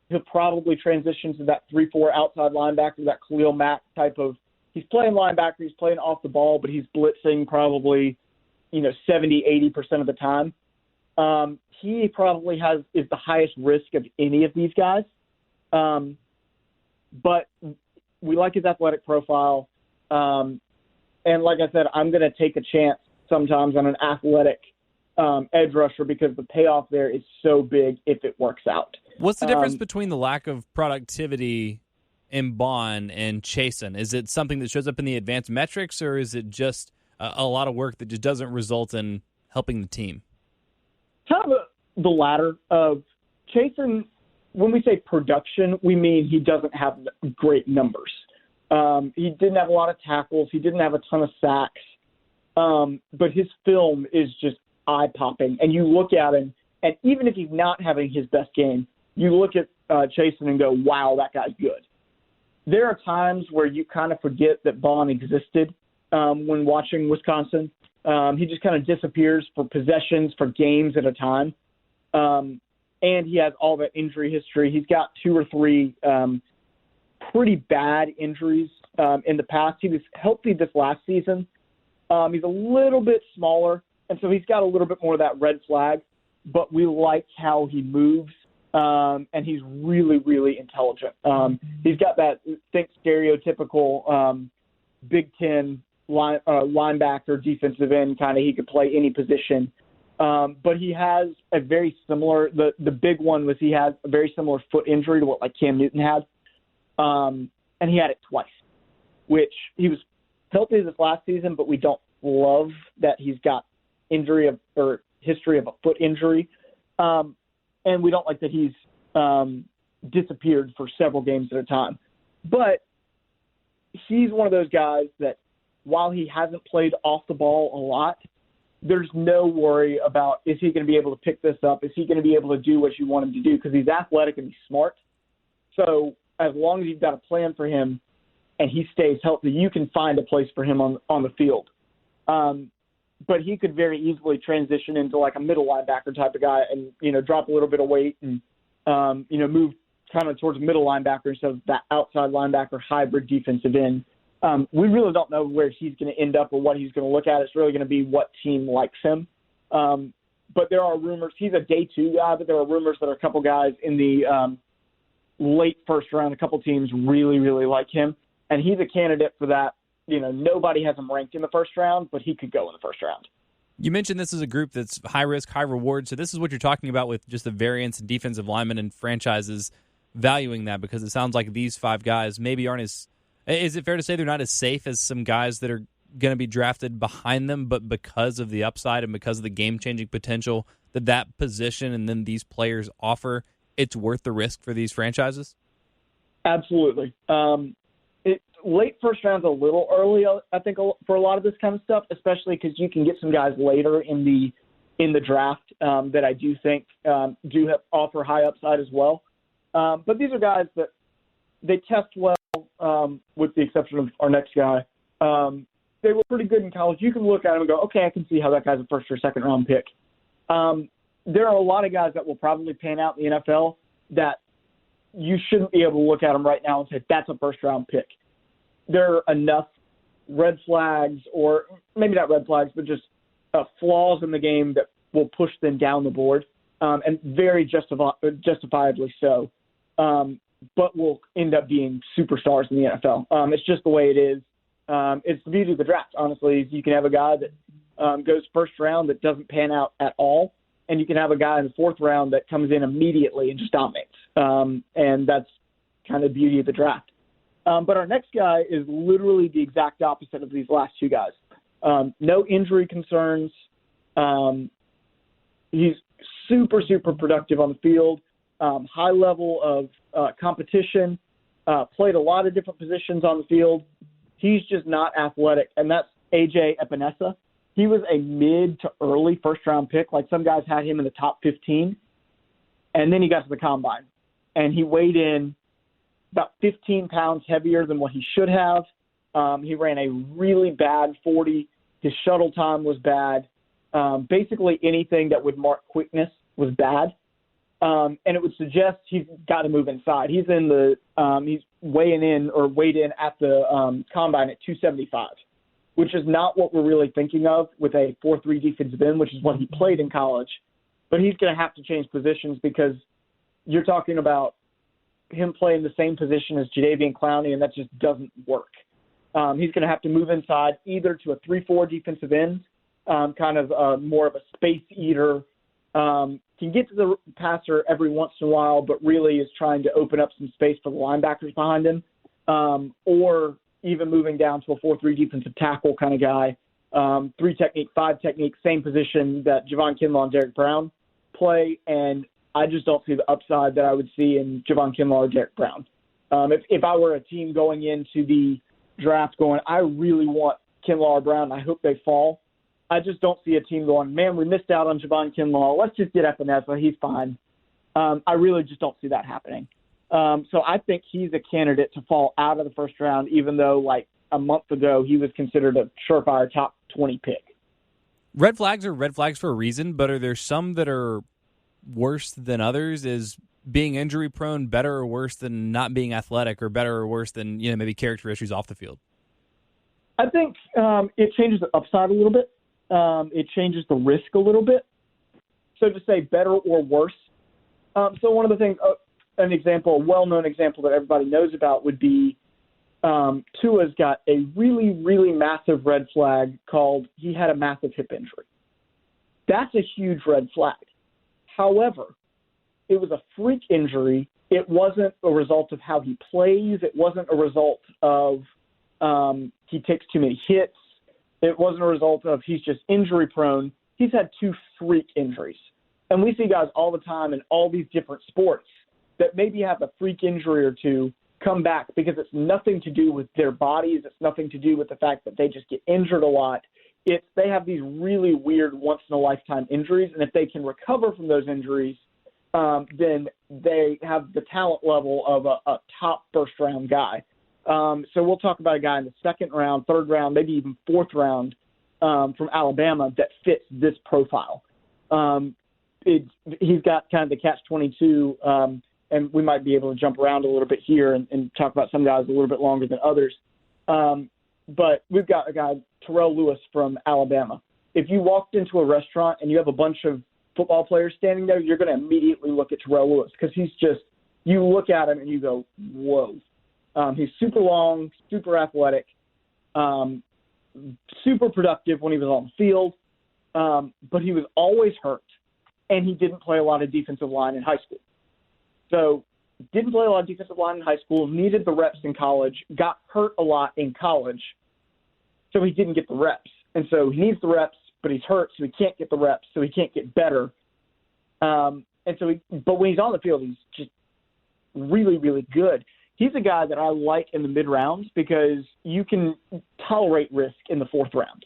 He'll probably transition to that 3-4 outside linebacker, that Khalil Mack type of. He's playing linebacker, he's playing off the ball, but he's blitzing probably, 70-80% of the time. He probably is the highest risk of any of these guys. But we like his athletic profile. And like I said, I'm going to take a chance sometimes on an athletic edge rusher because the payoff there is so big if it works out. What's the difference between the lack of productivity in Bond and Chasen? Is it something that shows up in the advanced metrics, or is it just a lot of work that just doesn't result in helping the team? Kind of the latter of Chasen. When we say production, we mean he doesn't have great numbers. He didn't have a lot of tackles. He didn't have a ton of sacks. But his film is just eye-popping. And you look at him, and even if he's not having his best game, you look at Chasen and go, wow, that guy's good. There are times where you kind of forget that Bond existed when watching Wisconsin. He just kind of disappears for possessions, for games at a time. And he has all that injury history. He's got 2 or 3 pretty bad injuries in the past. He was healthy this last season. He's a little bit smaller, and so he's got a little bit more of that red flag, but we like how he moves, and he's really, really intelligent. He's got that, think stereotypical Big Ten linebacker, defensive end kind of. He could play any position. But he has a very similar, the big one was he had a very similar foot injury to what like Cam Newton had. And he had it twice, which he was healthy this last season, but we don't love that he's got or history of a foot injury. And we don't like that he's disappeared for several games at a time. But he's one of those guys that while he hasn't played off the ball a lot, there's no worry about, is he going to be able to pick this up? Is he going to be able to do what you want him to do? Because he's athletic and he's smart. So as long as you've got a plan for him and he stays healthy, you can find a place for him on the field. But he could very easily transition into like a middle linebacker type of guy and, drop a little bit of weight and, move kind of towards a middle linebacker instead of that outside linebacker hybrid defensive end. We really don't know where he's going to end up or what he's going to look at. It's really going to be what team likes him. But there are rumors. He's a day 2 guy, but there are rumors that a couple guys in the late first round, a couple teams really, really like him. And he's a candidate for that. Nobody has him ranked in the first round, but he could go in the first round. You mentioned this is a group that's high risk, high reward. So this is what you're talking about with just the variance in defensive linemen and franchises valuing that, because it sounds like these 5 guys maybe aren't as. Is it fair to say they're not as safe as some guys that are going to be drafted behind them, but because of the upside and because of the game-changing potential that position and then these players offer, it's worth the risk for these franchises? Absolutely. Late first round's a little early, I think, for a lot of this kind of stuff, especially because you can get some guys later in the draft that I do think offer high upside as well. But these are guys that they test well. With the exception of our next guy, they were pretty good in college. You can look at them and go, okay, I can see how that guy's a first or second round pick. There are a lot of guys that will probably pan out in the NFL that you shouldn't be able to look at them right now and say, that's a first round pick. There are enough red flags, or maybe not red flags, but just flaws in the game that will push them down the board, and very justifiably so, but will end up being superstars in the NFL. It's just the way it is. It's the beauty of the draft, honestly. You can have a guy that goes first round that doesn't pan out at all, and you can have a guy in the fourth round that comes in immediately and just dominates. And that's kind of the beauty of the draft. But our next guy is literally the exact opposite of these last two guys. No injury concerns. He's super, super productive on the field, high level of competition, played a lot of different positions on the field. He's just not athletic, and that's A.J. Epinesa. He was a mid to early first-round pick. Like, some guys had him in the top 15, and then he got to the combine, and he weighed in about 15 pounds heavier than what he should have. He ran a really bad 40. His shuttle time was bad. Basically anything that would mark quickness was bad. And it would suggest he's got to move inside. He's in the he's weighed in at the combine at 275, which is not what we're really thinking of with a 4-3 defensive end, which is what he played in college. But he's going to have to change positions because you're talking about him playing the same position as Jadeveon Clowney, and that just doesn't work. He's going to have to move inside either to a 3-4 defensive end, kind of more of a space eater, can get to the passer every once in a while, but really is trying to open up some space for the linebackers behind him, or even moving down to a 4-3 defensive tackle kind of guy, 3 technique, 5 technique, same position that Javon Kinlaw and Derek Brown play, and I just don't see the upside that I would see in Javon Kinlaw or Derek Brown. If I were a team going into the draft going, I really want Kinlaw or Brown, I hope they fall, I just don't see a team going, man, we missed out on Javon Kinlaw. Let's just get Epinesa. He's fine. I really just don't see that happening. So I think he's a candidate to fall out of the first round, even though, like, a month ago he was considered a surefire top 20 pick. Red flags are red flags for a reason, but are there some that are worse than others? Is being injury prone better or worse than not being athletic, or better or worse than, maybe character issues off the field? I think it changes the upside a little bit. It changes the risk a little bit. So to say better or worse. So one of the things, a well-known example that everybody knows about would be Tua's got a really, really massive red flag called he had a massive hip injury. That's a huge red flag. However, it was a freak injury. It wasn't a result of how he plays. It wasn't a result of he takes too many hits. It wasn't a result of he's just injury prone. He's had 2 freak injuries. And we see guys all the time in all these different sports that maybe have a freak injury or 2 come back because it's nothing to do with their bodies. It's nothing to do with the fact that they just get injured a lot. They have these really weird once-in-a-lifetime injuries, and if they can recover from those injuries, then they have the talent level of a top first-round guy. So we'll talk about a guy in the second round, third round, maybe even fourth round from Alabama that fits this profile. He's got kind of the catch-22, and we might be able to jump around a little bit here and talk about some guys a little bit longer than others. But we've got a guy, Terrell Lewis from Alabama. If you walked into a restaurant and you have a bunch of football players standing there, you're going to immediately look at Terrell Lewis because he's just – you look at him and you go, whoa. He's super long, super athletic, super productive when he was on the field, but he was always hurt, and he didn't play a lot of defensive line in high school. So didn't play a lot of defensive line in high school, needed the reps in college, got hurt a lot in college, so he didn't get the reps. And so he needs the reps, but he's hurt, so he can't get the reps, so he can't get better. But when he's on the field, he's just really, really good. He's a guy that I like in the mid-rounds because you can tolerate risk in the fourth round.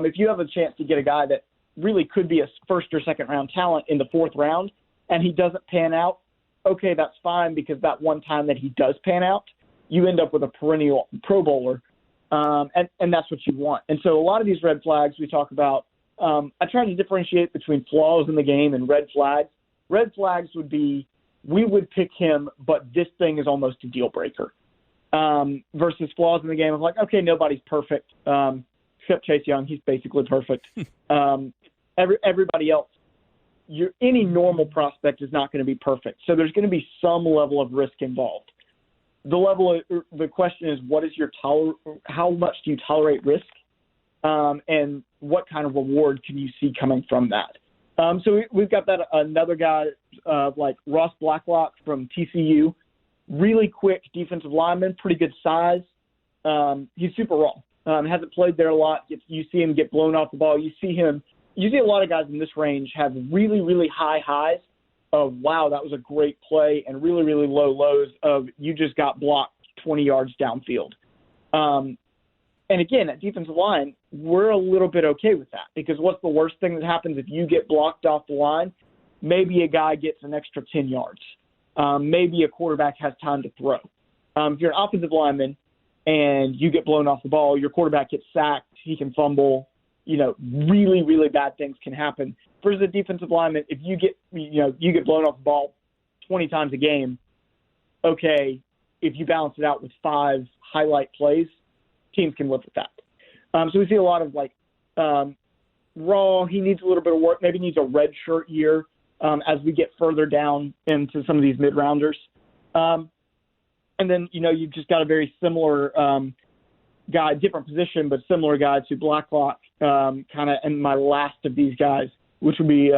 If you have a chance to get a guy that really could be a first or second round talent in the fourth round and he doesn't pan out, okay, that's fine because that one time that he does pan out, you end up with a perennial Pro Bowler. And that's what you want. And so a lot of these red flags we talk about, I try to differentiate between flaws in the game and red flags. Red flags would be, we would pick him, but this thing is almost a deal breaker. Versus flaws in the game of like, okay, nobody's perfect. Except Chase Young, he's basically perfect. Everybody else, any normal prospect is not going to be perfect. So there's going to be some level of risk involved. The question is, what is how much do you tolerate risk? And what kind of reward can you see coming from that? So we've got another guy like Ross Blacklock from TCU, really quick defensive lineman, pretty good size. He's super raw. Hasn't played there a lot. You see him get blown off the ball. You see a lot of guys in this range have really, really high highs of, wow, that was a great play, and really, really low lows of, you just got blocked 20 yards downfield. And again, at defensive line, we're a little bit okay with that, because what's the worst thing that happens if you get blocked off the line? Maybe a guy gets an extra 10 yards. Maybe a quarterback has time to throw. If you're an offensive lineman and you get blown off the ball, your quarterback gets sacked, he can fumble, really, really bad things can happen. Versus a defensive lineman, if you get blown off the ball 20 times a game, okay, if you balance it out with 5 highlight plays, teams can live with that. So we see a lot of raw. He needs a little bit of work. Maybe needs a red shirt year as we get further down into some of these mid-rounders. And then, you've just got a very similar guy, different position, but similar guy to Blacklock, kind of in my last of these guys, which would be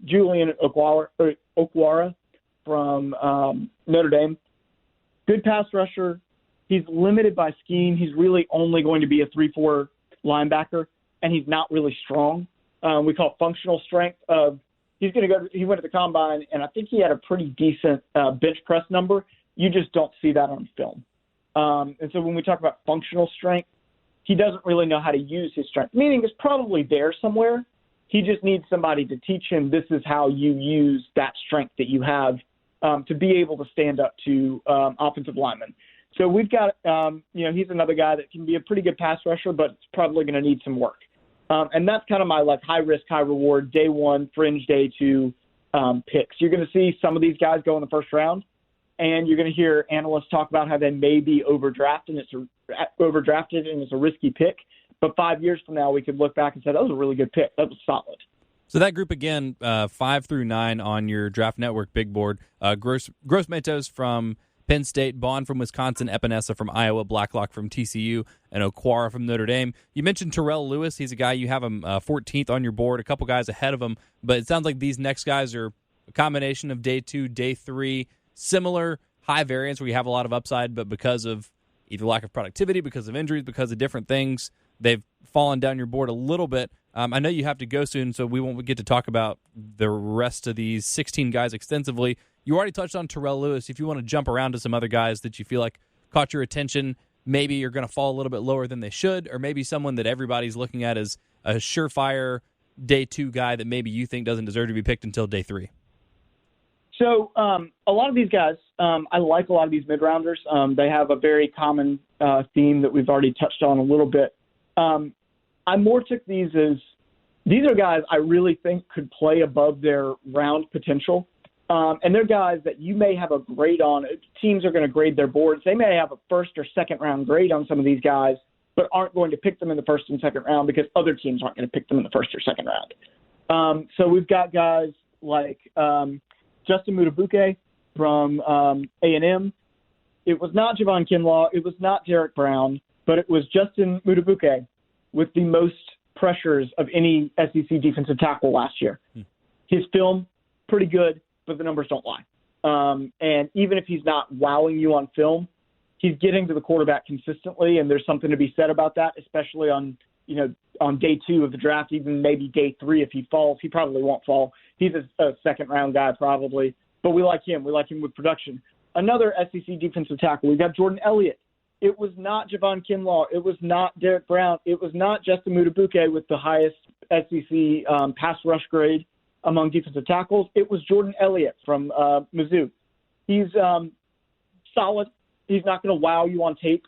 Julian Okwara from Notre Dame. Good pass rusher. He's limited by scheme. He's really only going to be a 3-4 linebacker, and he's not really strong. We call it functional strength. He went to the combine, and I think he had a pretty decent bench press number. You just don't see that on film. And so when we talk about functional strength, he doesn't really know how to use his strength, meaning it's probably there somewhere. He just needs somebody to teach him, this is how you use that strength that you have to be able to stand up to offensive linemen. So we've got, he's another guy that can be a pretty good pass rusher, but it's probably going to need some work. And that's kind of my high risk, high reward, day 1, fringe day 2 picks. You're going to see some of these guys go in the first round, and you're going to hear analysts talk about how they may be overdrafted, and it's a risky pick. But 5 years from now, we could look back and say, that was a really good pick. That was solid. So that group again, 5 through 9 on your Draft Network big board. Gross Matos from Penn State, Bond from Wisconsin, Epinesa from Iowa, Blacklock from TCU, and Okwara from Notre Dame. You mentioned Terrell Lewis. He's a guy you have him 14th on your board, a couple guys ahead of him. But it sounds like these next guys are a combination of day 2, day 3, similar high variance where you have a lot of upside, but because of either lack of productivity, because of injuries, because of different things, they've fallen down your board a little bit. I know you have to go soon, so we won't get to talk about the rest of these 16 guys extensively. You already touched on Terrell Lewis. If you want to jump around to some other guys that you feel like caught your attention, maybe you're going to fall a little bit lower than they should, or maybe someone that everybody's looking at as a surefire day 2 guy that maybe you think doesn't deserve to be picked until day 3. So a lot of these guys, I like a lot of these mid-rounders. They have a very common theme that we've already touched on a little bit. I more took these as, these are guys I really think could play above their round potential. And they're guys that you may have a grade on. Teams are going to grade their boards. They may have a first or second round grade on some of these guys, but aren't going to pick them in the first and second round because other teams aren't going to pick them in the first or second round. So we've got guys like Justin Mutabuke from A&M. It was not Javon Kinlaw. It was not Derek Brown, but it was Justin Mutabuke with the most pressures of any SEC defensive tackle last year. His film, pretty good, but the numbers don't lie. And even if he's not wowing you on film, he's getting to the quarterback consistently, and there's something to be said about that, especially on day 2 of the draft, even maybe day 3 if he falls. He probably won't fall. He's a second-round guy probably, but we like him. We like him with production. Another SEC defensive tackle, we've got Jordan Elliott. It was not Javon Kinlaw. It was not Derek Brown. It was not Justin Mutabuke with the highest SEC pass rush grade among defensive tackles. It was Jordan Elliott from Mizzou. He's solid. He's not going to wow you on tape.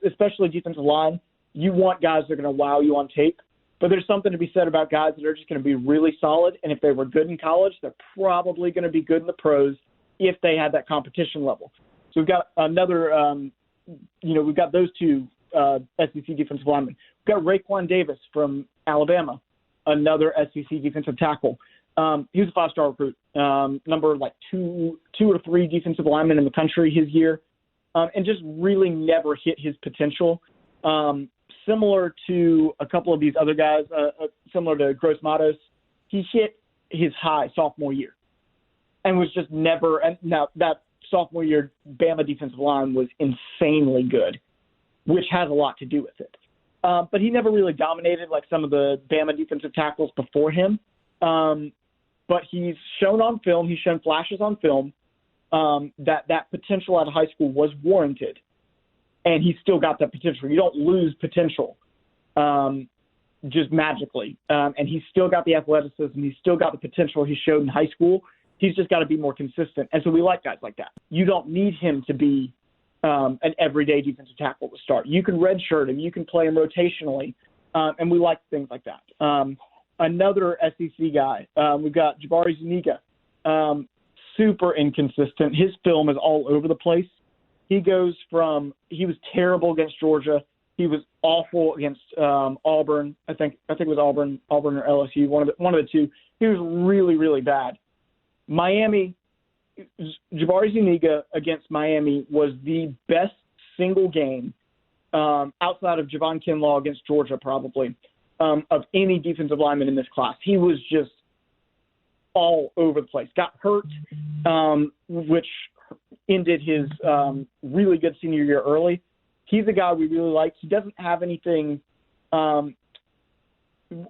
especially defensive line, you want guys that are going to wow you on tape. But there's something to be said about guys that are just going to be really solid. And if they were good in college, they're probably going to be good in the pros if they had that competition level. So we've got another, we've got those two SEC defensive linemen. We've got Raekwon Davis from Alabama, another SEC defensive tackle. He was a 5-star recruit, number like two or three defensive linemen in the country his year, and just really never hit his potential. Similar to a couple of these other guys, similar to Gross Matos, he hit his high sophomore year and was just never – and now that sophomore year Bama defensive line was insanely good, which has a lot to do with it. But he never really dominated like some of the Bama defensive tackles before him. But he's shown on film, he's shown flashes on film that potential out of high school was warranted. And he's still got that potential. You don't lose potential just magically. And he's still got the athleticism. He's still got the potential he showed in high school. He's just got to be more consistent. And so we like guys like that. You don't need him to be an everyday defensive tackle to start. You can redshirt him. You can play him rotationally. And we like things like that. Another SEC guy, we've got Jabari Zuniga, super inconsistent. His film is all over the place. He goes from he was terrible against Georgia. He was awful against Auburn. I think it was Auburn or LSU, one of the two. He was really, really bad. Miami, Jabari Zuniga against Miami was the best single game outside of Javon Kinlaw against Georgia, probably, of any defensive lineman in this class. He was just all over the place. Got hurt, which ended his really good senior year early. He's a guy we really like. He doesn't have anything when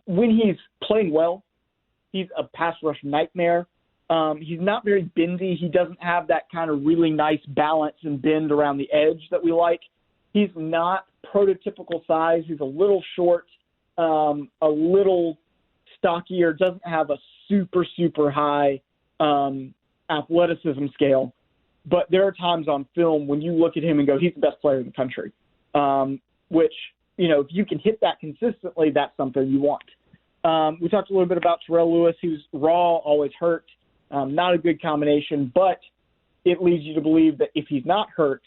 he's playing well, he's a pass rush nightmare. He's not very bendy. He doesn't have that kind of really nice balance and bend around the edge that we like. He's not prototypical size. He's a little short, a little stockier, doesn't have a super, super high athleticism scale. But there are times on film when you look at him and go, he's the best player in the country, which, if you can hit that consistently, that's something you want. We talked a little bit about Terrell Lewis. He was raw, always hurt, not a good combination, but it leads you to believe that if he's not hurt,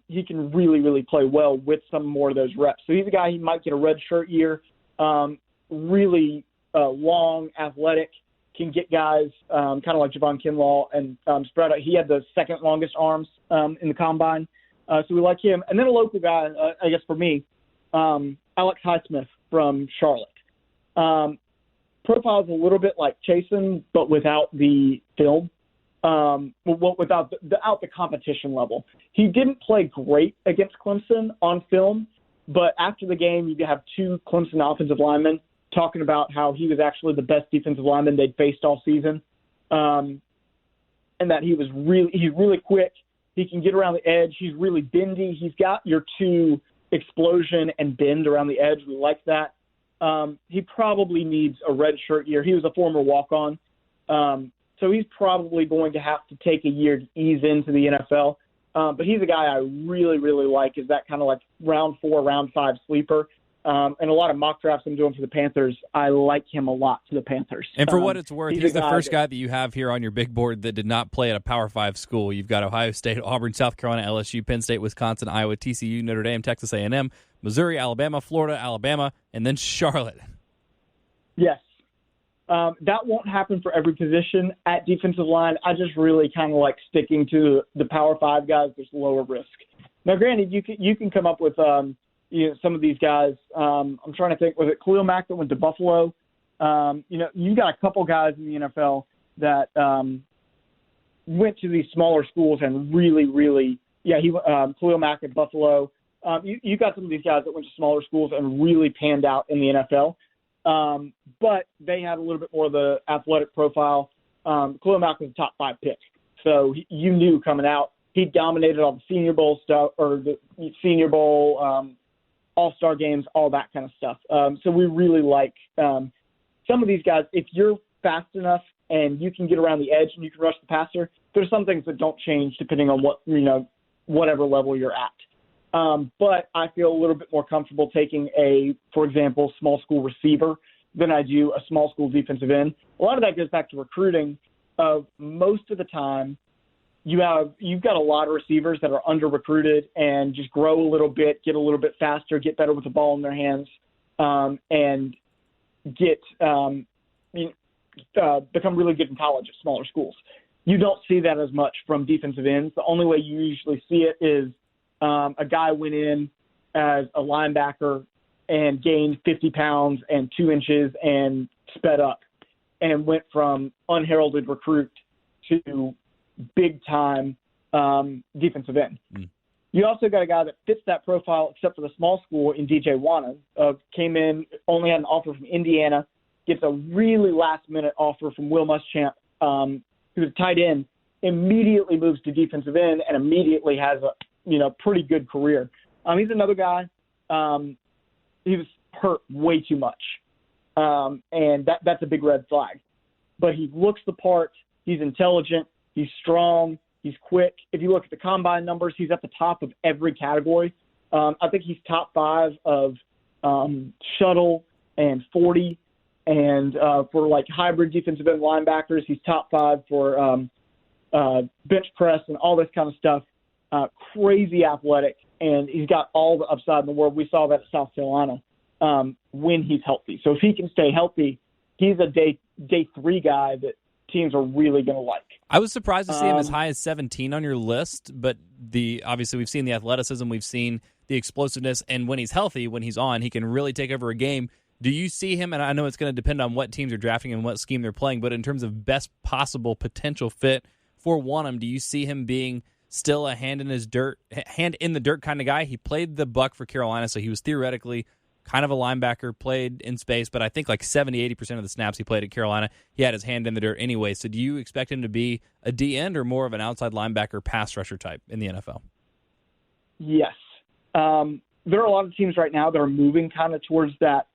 he can really, really play well with some more of those reps. So he's a guy, he might get a red shirt year, really long, athletic, can get guys kind of like Javon Kinlaw and spread out. He had the second longest arms in the combine. So we like him. And then a local guy, I guess for me, Alex Highsmith from Charlotte. Profile's a little bit like Chasen, but without the film, without the competition level. He didn't play great against Clemson on film, but after the game, you have two Clemson offensive linemen talking about how he was actually the best defensive lineman they'd faced all season, and that he's really quick. He can get around the edge. He's really bendy. He's got your two explosion and bend around the edge. We like that. He probably needs a red shirt year. He was a former walk-on, so he's probably going to have to take a year to ease into the NFL. But he's a guy I really, really like, is that kind of like round 4, round 5 sleeper. And a lot of mock drafts I'm doing for the Panthers, I like him a lot to the Panthers. And for what it's worth, he's the first guy that you have here on your big board that did not play at a Power 5 school. You've got Ohio State, Auburn, South Carolina, LSU, Penn State, Wisconsin, Iowa, TCU, Notre Dame, Texas A&M, Missouri, Alabama, Florida, Alabama, and then Charlotte. Yes. That won't happen for every position at defensive line. I just really kind of like sticking to the Power 5 guys. There's lower risk. Now, granted, you can come up with some of these guys. I'm trying to think. Was it Khalil Mack that went to Buffalo? You got a couple guys in the NFL that went to these smaller schools and really, really, Khalil Mack at Buffalo. You got some of these guys that went to smaller schools and really panned out in the NFL. But they had a little bit more of the athletic profile. Khalil Mack was a top 5 pick. So you knew coming out, he dominated all the Senior Bowl stuff, or the Senior Bowl, All-Star games, all that kind of stuff. So we really like some of these guys. If you're fast enough and you can get around the edge and you can rush the passer, there's some things that don't change depending on whatever level you're at. But I feel a little bit more comfortable taking for example, small school receiver than I do a small school defensive end. A lot of that goes back to recruiting. Most of the time, you've got a lot of receivers that are under-recruited and just grow a little bit, get a little bit faster, get better with the ball in their hands, and become really good in college at smaller schools. You don't see that as much from defensive ends. The only way you usually see it is a guy went in as a linebacker and gained 50 pounds and 2 inches and sped up and went from unheralded recruit to big-time defensive end. You also got a guy that fits that profile except for the small school in DJ Wanham. Came in, only had an offer from Indiana, gets a really last-minute offer from Will Muschamp, who's a tight end, immediately moves to defensive end and immediately has a pretty good career. He's another guy. He was hurt way too much, and that's a big red flag. But he looks the part. He's intelligent. He's strong. He's quick. If you look at the combine numbers, he's at the top of every category. I think he's top 5 of shuttle and 40. And for like hybrid defensive end linebackers, he's top 5 for bench press and all this kind of stuff. Crazy athletic, and he's got all the upside in the world. We saw that at South Carolina when he's healthy. So if he can stay healthy, he's a day 3 guy that teams are really going to like. I was surprised to see him as high as 17 on your list, but obviously we've seen the athleticism, we've seen the explosiveness, and when he's healthy, when he's on, he can really take over a game. Do you see him, and I know it's going to depend on what teams are drafting and what scheme they're playing, but in terms of best possible potential fit for Wanham, do you see him being still a hand in the dirt kind of guy? He played the buck for Carolina, so he was theoretically kind of a linebacker, played in space, but I think like 70-80% of the snaps he played at Carolina, he had his hand in the dirt anyway. So do you expect him to be a D-end or more of an outside linebacker pass rusher type in the NFL? Yes. There are a lot of teams right now that are moving kind of towards that,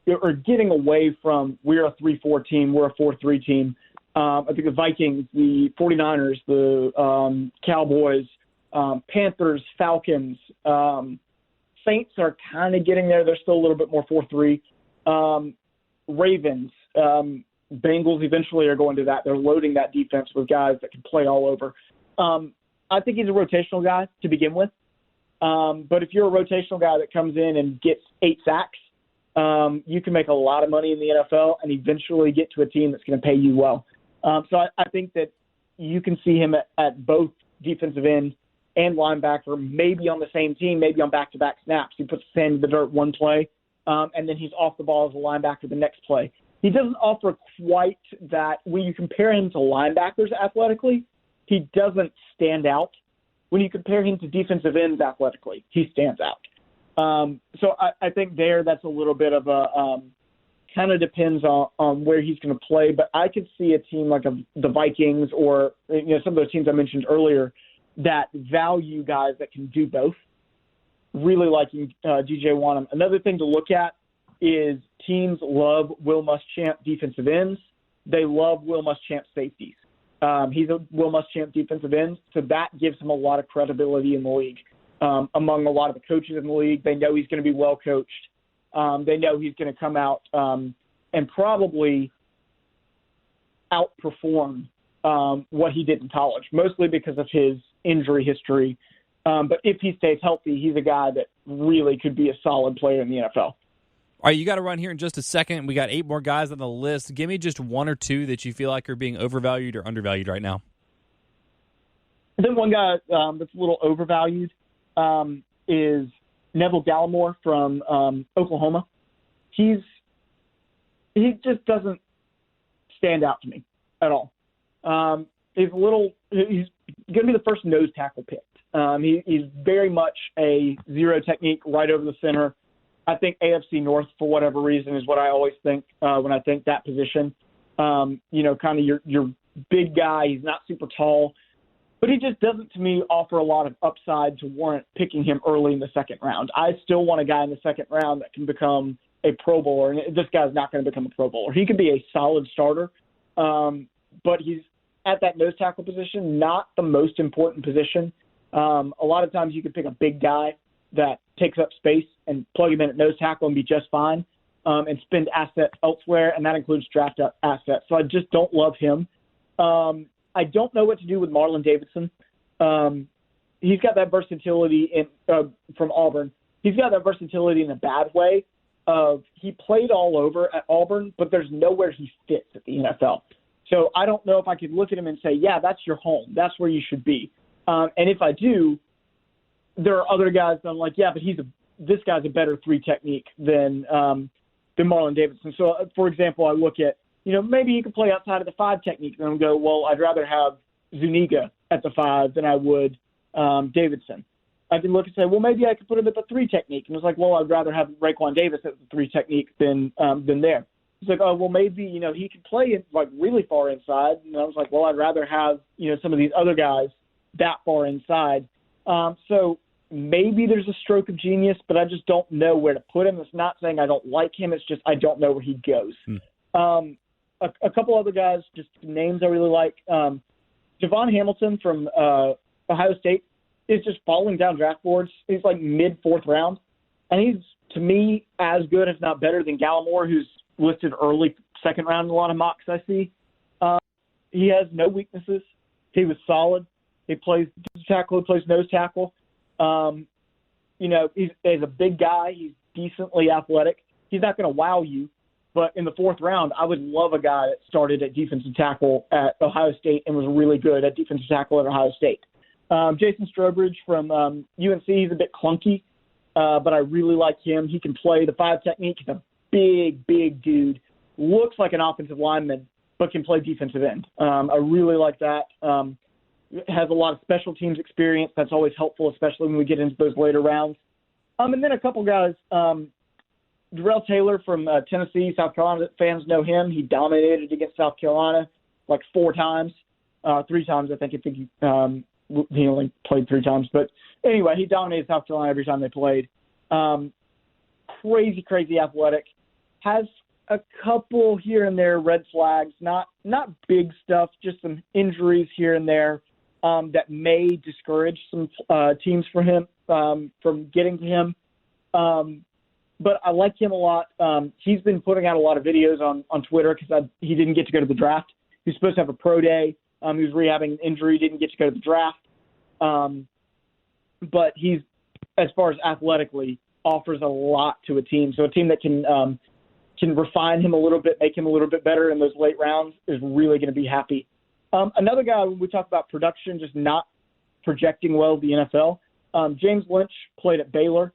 or getting away from we're a 3-4 team, we're a 4-3 team. I think the Vikings, the 49ers, the Cowboys, Panthers, Falcons, Saints are kind of getting there. They're still a little bit more 4-3. Ravens, Bengals eventually are going to that. They're loading that defense with guys that can play all over. I think he's a rotational guy to begin with. But if you're a rotational guy that comes in and gets 8 sacks, you can make a lot of money in the NFL and eventually get to a team that's going to pay you well. So I think that you can see him at both defensive end and linebacker, maybe on the same team, maybe on back-to-back snaps. He puts his hand in the dirt one play, and then he's off the ball as a linebacker the next play. He doesn't offer quite that. When you compare him to linebackers athletically, he doesn't stand out. When you compare him to defensive ends athletically, he stands out. So I think that's a little bit of a kind of depends on where he's going to play. But I could see a team like the Vikings or some of those teams I mentioned earlier that value guys that can do both. Really liking DJ Wanham. Another thing to look at is teams love Will Muschamp defensive ends. They love Will Muschamp safeties. He's a Will Muschamp defensive end, so that gives him a lot of credibility in the league. Among a lot of the coaches in the league, they know he's going to be well coached. They know he's going to come out and probably outperform what he did in college, mostly because of his injury history. But if he stays healthy, he's a guy that really could be a solid player in the NFL. All right, you got to run here in just a second. We got 8 more guys on the list. Give me just 1 or 2 that you feel like are being overvalued or undervalued right now. I think one guy that's a little overvalued is Neville Gallimore from Oklahoma. He just doesn't stand out to me at all. He's going to be the first nose tackle picked. He's very much a zero technique right over the center. I think AFC North, for whatever reason, is what I always think when I think that position. Kind of your big guy. He's not super tall, but he just doesn't, to me, offer a lot of upside to warrant picking him early in the second round. I still want a guy in the second round that can become a Pro Bowler, and this guy's not going to become a Pro Bowler. He could be a solid starter, but he's at that nose tackle position, not the most important position. A lot of times you can pick a big guy that takes up space and plug him in at nose tackle and be just fine, and spend assets elsewhere, and that includes draft assets. So I just don't love him. I don't know what to do with Marlon Davidson. He's got that versatility from Auburn. He's got that versatility in a bad way. He played all over at Auburn, but there's nowhere he fits at the NFL. So I don't know if I could look at him and say, yeah, that's your home. That's where you should be. And if I do, there are other guys that I'm like, yeah, but this guy's a better 3 technique than Marlon Davidson. So, for example, I look at, maybe he could play outside of the 5 technique, and I'll go, well, I'd rather have Zuniga at the 5 than I would Davidson. I can look and say, well, maybe I could put him at the 3 technique. And it's like, well, I'd rather have Raekwon Davis at the 3 technique than there. It's like, oh, well, maybe, he could play it like really far inside. And I was like, well, I'd rather have, some of these other guys that far inside. So maybe there's a stroke of genius, but I just don't know where to put him. It's not saying I don't like him. It's just I don't know where he goes. A couple other guys, just names I really like. Javon Hamilton from Ohio State is just falling down draft boards. He's like mid-4th round. And he's, to me, as good, if not better, than Gallimore, who's listed early 2nd round in a lot of mocks I see. He has no weaknesses. He was solid. He plays tackle. He plays nose tackle. He's a big guy. He's decently athletic. He's not going to wow you. But in the 4th round, I would love a guy that started at defensive tackle at Ohio State and was really good at defensive tackle at Ohio State. Jason Strobridge from UNC, he's a bit clunky, but I really like him. He can play the 5 technique. He's a big, big dude. Looks like an offensive lineman, but can play defensive end. I really like that. Has a lot of special teams experience. That's always helpful, especially when we get into those later rounds. And then a couple guys, Darrell Taylor from Tennessee, South Carolina fans know him. He dominated against South Carolina like 4 times, 3 times, I think. He only played 3 times. But anyway, he dominated South Carolina every time they played. Crazy athletic. Has a couple here and there red flags, not big stuff, just some injuries here and there that may discourage some teams from him from getting to him. But I like him a lot. He's been putting out a lot of videos on Twitter because he didn't get to go to the draft. He was supposed to have a pro day. He was rehabbing an injury, didn't get to go to the draft. But he's, as far as athletically, offers a lot to a team. So a team that can refine him a little bit, make him a little bit better in those late rounds is really going to be happy. Another guy, when we talk about production, just not projecting well at the NFL, James Lynch played at Baylor.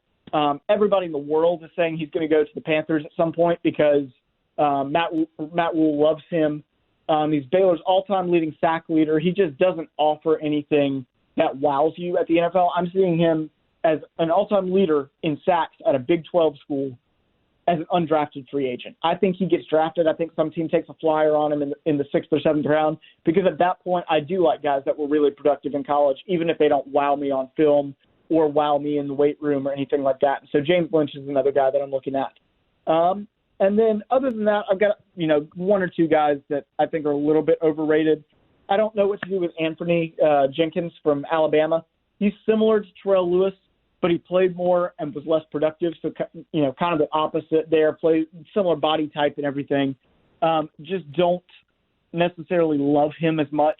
Everybody in the world is saying he's going to go to the Panthers at some point because Matt Rule loves him. He's Baylor's all-time leading sack leader. He just doesn't offer anything that wows you at the NFL. I'm seeing him as an all-time leader in sacks at a Big 12 school as an undrafted free agent. I think he gets drafted. I think some team takes a flyer on him in the 6th or 7th round because at that point I do like guys that were really productive in college, even if they don't wow me on film or wow me in the weight room or anything like that. So James Lynch is another guy that I'm looking at. And then other than that, I've got, 1 or 2 guys that I think are a little bit overrated. I don't know what to do with Anthony Jenkins from Alabama. He's similar to Terrell Lewis, but he played more and was less productive. So, kind of the opposite there, play similar body type and everything. Just don't necessarily love him as much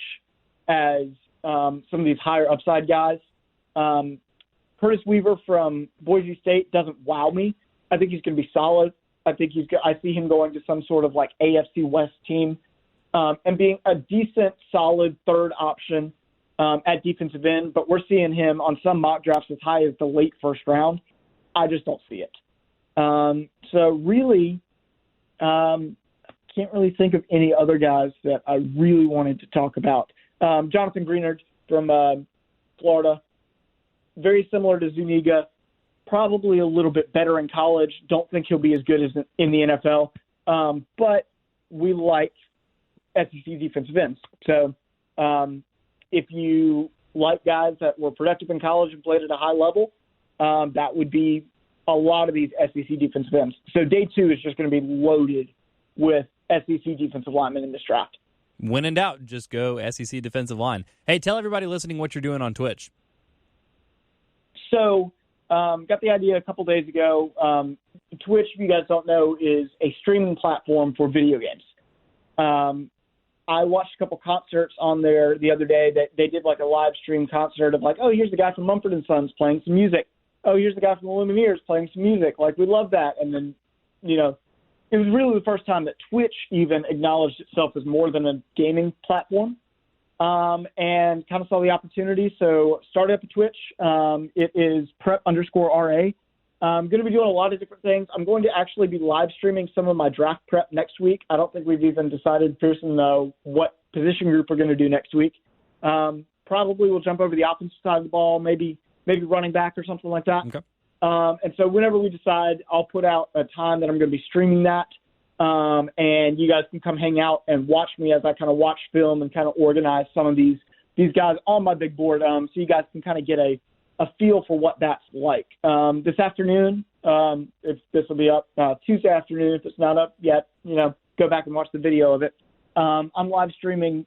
as some of these higher upside guys. Curtis Weaver from Boise State doesn't wow me. I think he's going to be solid. I see him going to some sort of like AFC West team and being a decent, solid 3rd option at defensive end. But we're seeing him on some mock drafts as high as the late 1st round. I just don't see it. So really, can't really think of any other guys that I really wanted to talk about. Jonathan Greenard from Florida, very similar to Zuniga. Probably a little bit better in college. Don't think he'll be as good as in the NFL. But we like SEC defensive ends. So if you like guys that were productive in college and played at a high level, that would be a lot of these SEC defensive ends. So day 2 is just going to be loaded with SEC defensive linemen in this draft. When in doubt, just go SEC defensive line. Hey, tell everybody listening what you're doing on Twitch. So got the idea a couple days ago. Twitch, if you guys don't know, is a streaming platform for video games. I watched a couple concerts on there the other day that they did like a live stream concert of like, oh, here's the guy from Mumford & Sons playing some music. Oh, here's the guy from the Lumineers playing some music. Like, we love that. And then, it was really the first time that Twitch even acknowledged itself as more than a gaming platform, and kind of saw the opportunity. So started up a Twitch. It is prep_RA. I'm going to be doing a lot of different things. I'm going to actually be live streaming some of my draft prep next week. I don't think we've even decided, Pearson, what position group we're going to do next week. Probably we'll jump over the offensive side of the ball, maybe running back or something like that. Okay. And so whenever we decide, I'll put out a time that I'm going to be streaming that. And you guys can come hang out and watch me as I kind of watch film and kind of organize some of these guys on my big board. So you guys can kind of get a feel for what that's like. This afternoon, if this will be up Tuesday afternoon, if it's not up yet, go back and watch the video of it. I'm live streaming,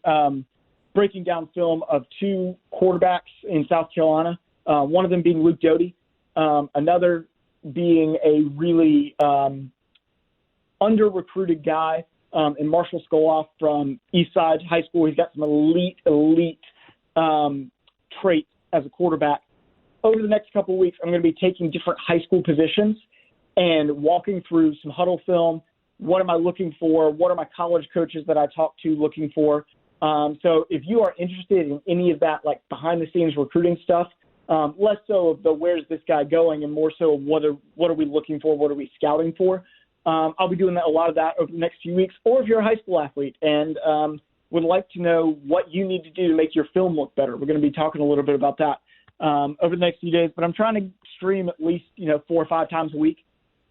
breaking down film of two quarterbacks in South Carolina. One of them being Luke Doty, another being a really under-recruited guy in Marshall Skoloff from Eastside High School. He's got some elite traits as a quarterback. Over the next couple of weeks, I'm going to be taking different high school positions and walking through some huddle film. What am I looking for? What are my college coaches that I talk to looking for? So if you are interested in any of that, like behind-the-scenes recruiting stuff, less so of the where's this guy going and more so of what are we looking for, what are we scouting for, I'll be doing a lot of that over the next few weeks. Or if you're a high school athlete and would like to know what you need to do to make your film look better, we're going to be talking a little bit about that over the next few days. But I'm trying to stream at least 4 or 5 times a week.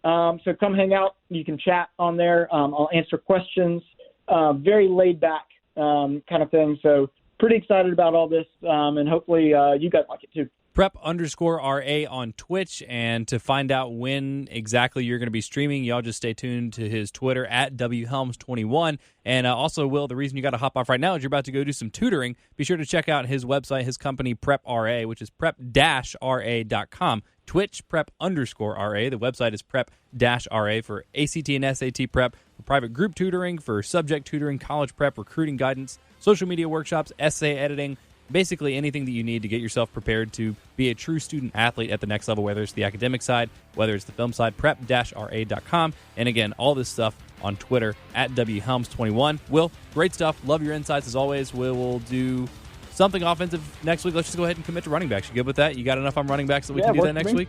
So come hang out. You can chat on there. I'll answer questions. Very laid back kind of thing. So pretty excited about all this, and hopefully you guys like it too. Prep_RA on Twitch, and to find out when exactly you're going to be streaming, y'all just stay tuned to his Twitter at WHelms21. And also, Will, the reason you got to hop off right now is you're about to go do some tutoring. Be sure to check out his website, his company, Prep_RA, which is prep-RA.com. Twitch, Prep_RA. The website is Prep-RA for ACT and SAT prep, for private group tutoring, for subject tutoring, college prep, recruiting guidance, social media workshops, essay editing, basically anything that you need to get yourself prepared to be a true student athlete at the next level, whether it's the academic side, whether it's the film side, prep-ra.com. And again, all this stuff on Twitter at WHelms21. Will, great stuff. Love your insights as always. We will do something offensive next week. Let's just go ahead and commit to running backs. You good with that? You got enough on running backs that we can do that next week?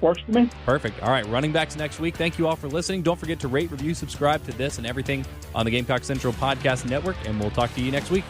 Works for me. Perfect. All right, running backs next week. Thank you all for listening. Don't forget to rate, review, subscribe to this and everything on the Gamecock Central Podcast Network, and we'll talk to you next week.